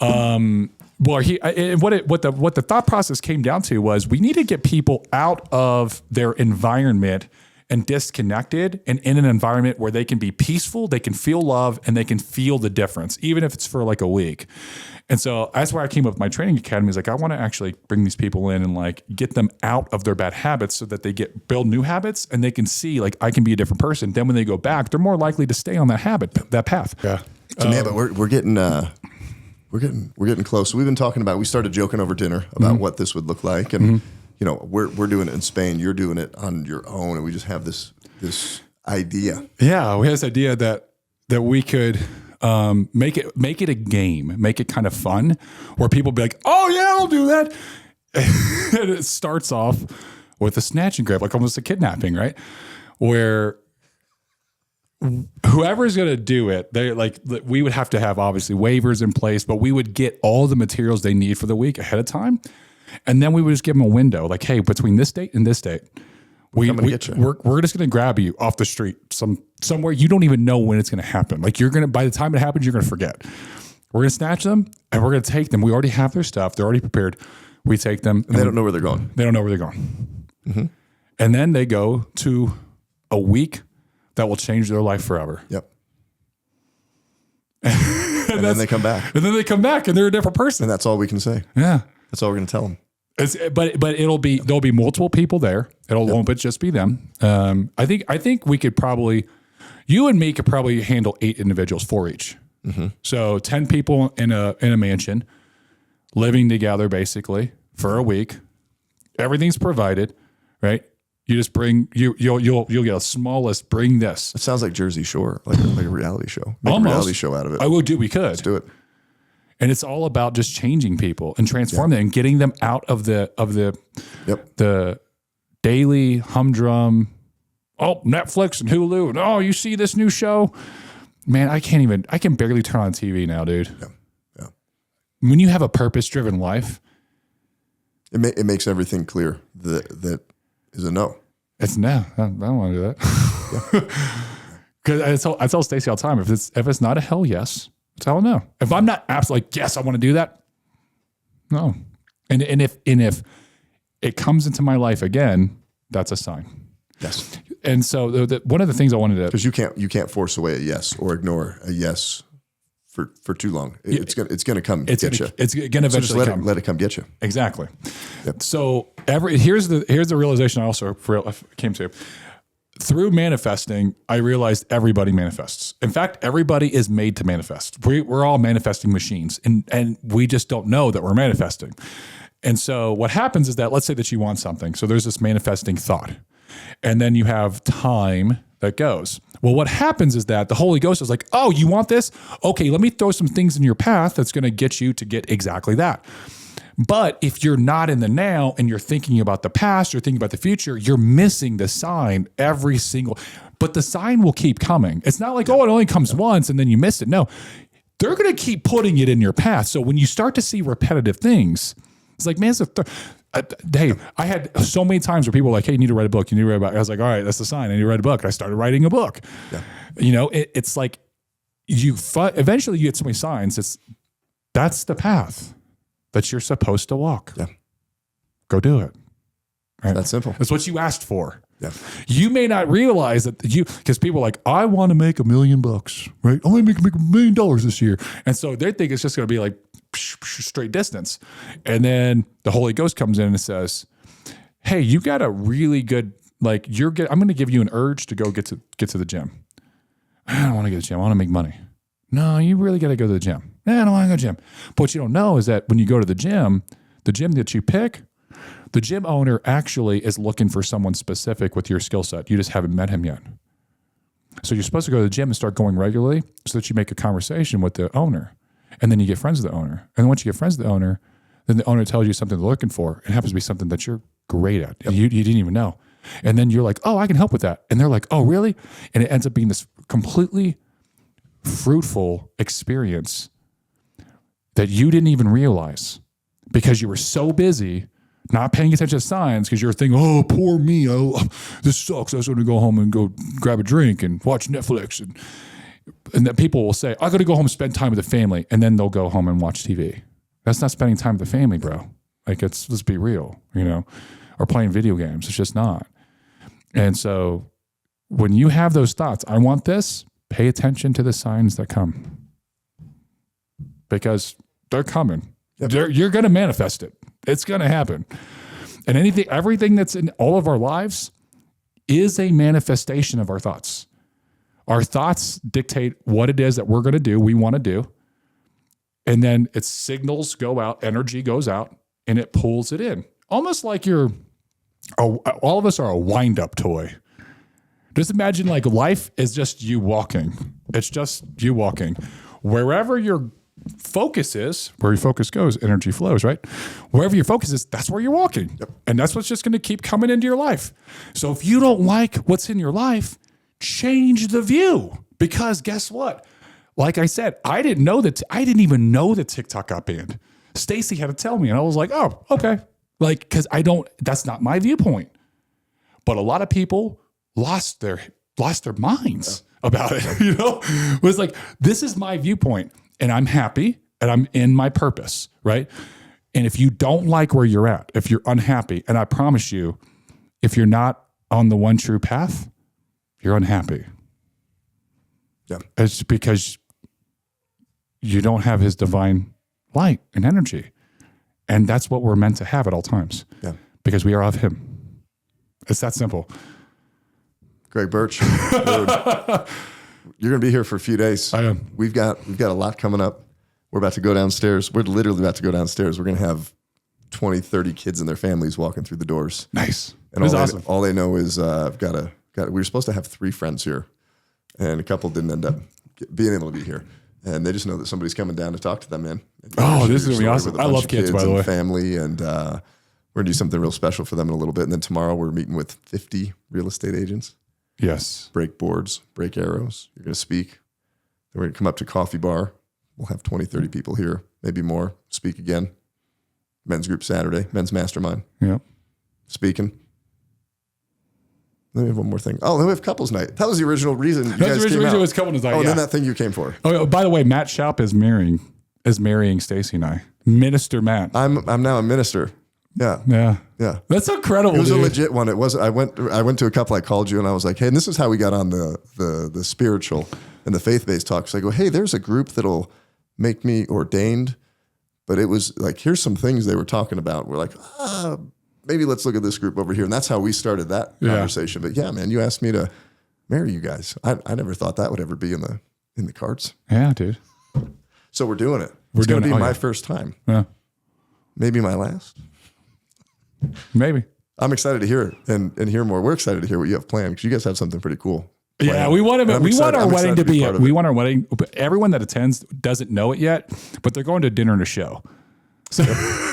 Well, what the thought process came down to was we need to get people out of their environment and disconnected and in an environment where they can be peaceful, they can feel love, and they can feel the difference, even if it's for like a week. And so that's why I came up with my training academy. Is like, I want to actually bring these people in and like get them out of their bad habits so that they build new habits and they can see like I can be a different person. Then when they go back, they're more likely to stay on that path. Yeah. So man, but we're getting close. So we've been talking about, we started joking over dinner about what this would look like. And you know, we're doing it in Spain, you're doing it on your own, and we just have this idea. Yeah, we had this idea that we could make it a game, make it kind of fun, where people be like, "Oh yeah, I'll do that," and it starts off with a snatch and grab, like almost a kidnapping, right? Where whoever's going to do it, we would have to have obviously waivers in place, but we would get all the materials they need for the week ahead of time, and then we would just give them a window, like, "Hey, between this date and this date." We're just going to grab you off the street somewhere. You don't even know when it's going to happen. Like by the time it happens, you're going to forget. We're going to snatch them and we're going to take them. We already have their stuff. They're already prepared. We take them. And they don't know where they're going. They don't know where they're going. Mm-hmm. And then they go to a week that will change their life forever. Yep. and then they come back. And then they come back and they're a different person. And that's all we can say. Yeah. That's all we're going to tell them. But there'll be multiple people there. Won't just be them. I think we could probably, you and me could probably handle 8 individuals, 4 each. Mm-hmm. So 10 people in a mansion, living together basically for a week. Everything's provided, right? You just bring you'll get a small list. Bring this. It sounds like Jersey Shore, like a reality show. Make Almost. a reality show out of it. We could. Let's do it. And it's all about just changing people and transforming them and getting them out of the daily humdrum. Oh, Netflix and Hulu. And oh, you see this new show? Man, I can barely turn on TV now, dude. Yeah. When you have a purpose-driven life, it makes everything clear that is a no. It's no. I don't want to do that. Because I tell Stacey all the time, if it's not a hell yes, it's hell no. If I'm not absolutely like, yes, I want to do that, no. And if it comes into my life again, that's a sign. Yes. And so one of the things I wanted to, because you can't force away a yes or ignore a yes for too long. It's gonna come get you. It's gonna eventually come. Let it come get you. Exactly. Yep. So here's the realization I also came to. Through manifesting, I realized everybody manifests. In fact, everybody is made to manifest. We're all manifesting machines, and we just don't know that we're manifesting. And so what happens is that, let's say that you want something. So there's this manifesting thought, and then you have time that goes. Well, what happens is that the Holy Ghost is like, oh, you want this? Okay, let me throw some things in your path that's going to get you to get exactly that. But if you're not in the now and you're thinking about the past or thinking about the future, you're missing the sign but the sign will keep coming. It's not like, oh, it only comes once and then you miss it. No, they're going to keep putting it in your path. So when you start to see repetitive things, it's like, man, hey, I had so many times where people were like, hey, you need to write a book. You need to write a book. I was like, all right, that's the sign. I need to write a book. And I started writing a book. Yeah. You know, it's like eventually you get so many signs. That's the path that you're supposed to walk. Yeah. Go do it. Right? That's simple. That's what you asked for. Yeah. You may not realize that because people are like, I want to make $1 million, right? I want to make $1 million this year. And so they think it's just going to be like straight distance. And then the Holy Ghost comes in and says, hey, you got a really good, I'm going to give you an urge to go get to the gym. I don't want to go to the gym. I want to make money. No, you really got to go to the gym. I don't want to go to the gym. But what you don't know is that when you go to the gym that you pick, the gym owner actually is looking for someone specific with your skill set. You just haven't met him yet. So you're supposed to go to the gym and start going regularly so that you make a conversation with the owner. And then you get friends with the owner. And once you get friends with the owner, then the owner tells you something they're looking for. It happens to be something that you're great at. Yep. You didn't even know. And then you're like, oh, I can help with that. And they're like, oh, really? And it ends up being this completely fruitful experience that you didn't even realize because you were so busy not paying attention to signs because you're thinking, oh, poor me. Oh, this sucks. I just want to go home and go grab a drink and watch Netflix. And that people will say, I got to go home and spend time with the family. And then they'll go home and watch TV. That's not spending time with the family, bro. Like, let's be real, or playing video games. It's just not. And so when you have those thoughts, I want this, pay attention to the signs that come because they're coming. Yep. You're going to manifest it. It's going to happen. And everything that's in all of our lives is a manifestation of our thoughts. Our thoughts dictate what it is that we're going to do, we want to do. And then its signals go out, energy goes out, and it pulls it in. almost like all of us are a wind-up toy. Just imagine like life is just you walking. It's just you walking. Wherever your focus is, where your focus goes, energy flows, right? Wherever your focus is, that's where you're walking. Yep. And that's what's just going to keep coming into your life. So if you don't like what's in your life, change the view. Because guess what? Like I said, I didn't even know that TikTok got banned. Stacy had to tell me, and I was like, oh, okay. Like, because that's not my viewpoint. But a lot of people lost their minds about it. It was like, this is my viewpoint, and I'm happy, and I'm in my purpose, right? And if you don't like where you're at, if you're unhappy, and I promise you, if you're not on the one true path, you're unhappy. Yeah. It's because you don't have his divine light and energy. And that's what we're meant to have at all times. Yeah. Because we are of him. It's that simple. Greg Birch, dude, you're going to be here for a few days. I am. We've got a lot coming up. We're about to go downstairs. We're literally about to go downstairs. We're going to have 20, 30 kids and their families walking through the doors. Nice. And all they know is we were supposed to have 3 friends here, and a couple didn't end up being able to be here. And they just know that somebody's coming down to talk to them, man. Oh, this is going to be awesome. I love kids, by the way. Family, and we're going to do something real special for them in a little bit. And then tomorrow we're meeting with 50 real estate agents. Yes. Break boards, break arrows. You're going to speak. Then we're going to come up to coffee bar. We'll have 20, 30 people here, maybe more. Speak again. Men's group Saturday, men's mastermind. Yeah. Speaking. Then we have one more thing. Oh, then we have couples night. That was the original reason you guys That's the came original reason out. it was couples night. Oh, and yeah. then that thing you came for. Oh, by the way, Matt Shoup is marrying Stacy and I. Minister Matt. I'm now a minister. Yeah. Yeah. Yeah. That's incredible. It was dude. a legit one. It was. I went to a couple. I called you and I was like, hey, and this is how we got on the spiritual and the faith-based talks. I go, hey, there's a group that'll make me ordained, but it was like, here's some things they were talking about. We're like, maybe let's look at this group over here. And that's how we started that conversation. But yeah, man, you asked me to marry you guys. I never thought that would ever be in the cards. Yeah, dude. So we're doing it. We're It's going to doing be it. my first time. Yeah. Maybe my last. Maybe. I'm excited to hear it and hear more. We're excited to hear what you have planned because you guys have something pretty cool. Yeah, planned. we want And I'm excited- our I'm wedding excited to be part of it. we want our wedding. Everyone that attends doesn't know it yet, but they're going to dinner and a show. So,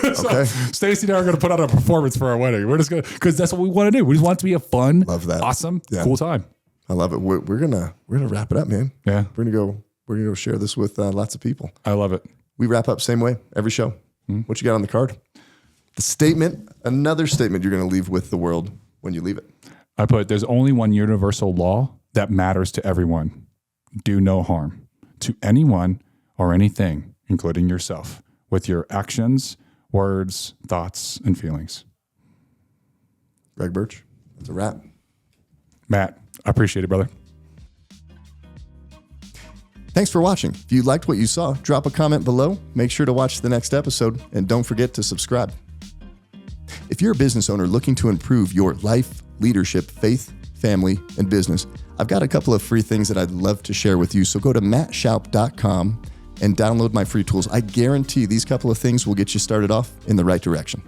Okay. Stacy and I are going to put on a performance for our wedding. We're just going to, because that's what we want to do. We just want it to be a fun, Love that. awesome, Yeah. cool time. I love it. We're gonna wrap it up, man. Yeah, We're gonna go share this with lots of people. I love it. We wrap up same way every show. What you got on the card? The statement, another statement you're gonna leave with the world when you leave it. I put, there's only one universal law that matters to everyone. Do no harm to anyone or anything, including yourself, with your actions, words, thoughts, and feelings. Greg Birch, that's a wrap. Matt, I appreciate it, brother. Thanks for watching. If you liked what you saw, drop a comment below. Make sure to watch the next episode, and don't forget to subscribe. If you're a business owner looking to improve your life, leadership, faith, family, and business, I've got a couple of free things that I'd love to share with you. So go to mattshoup.com and download my free tools. I guarantee these couple of things will get you started off in the right direction.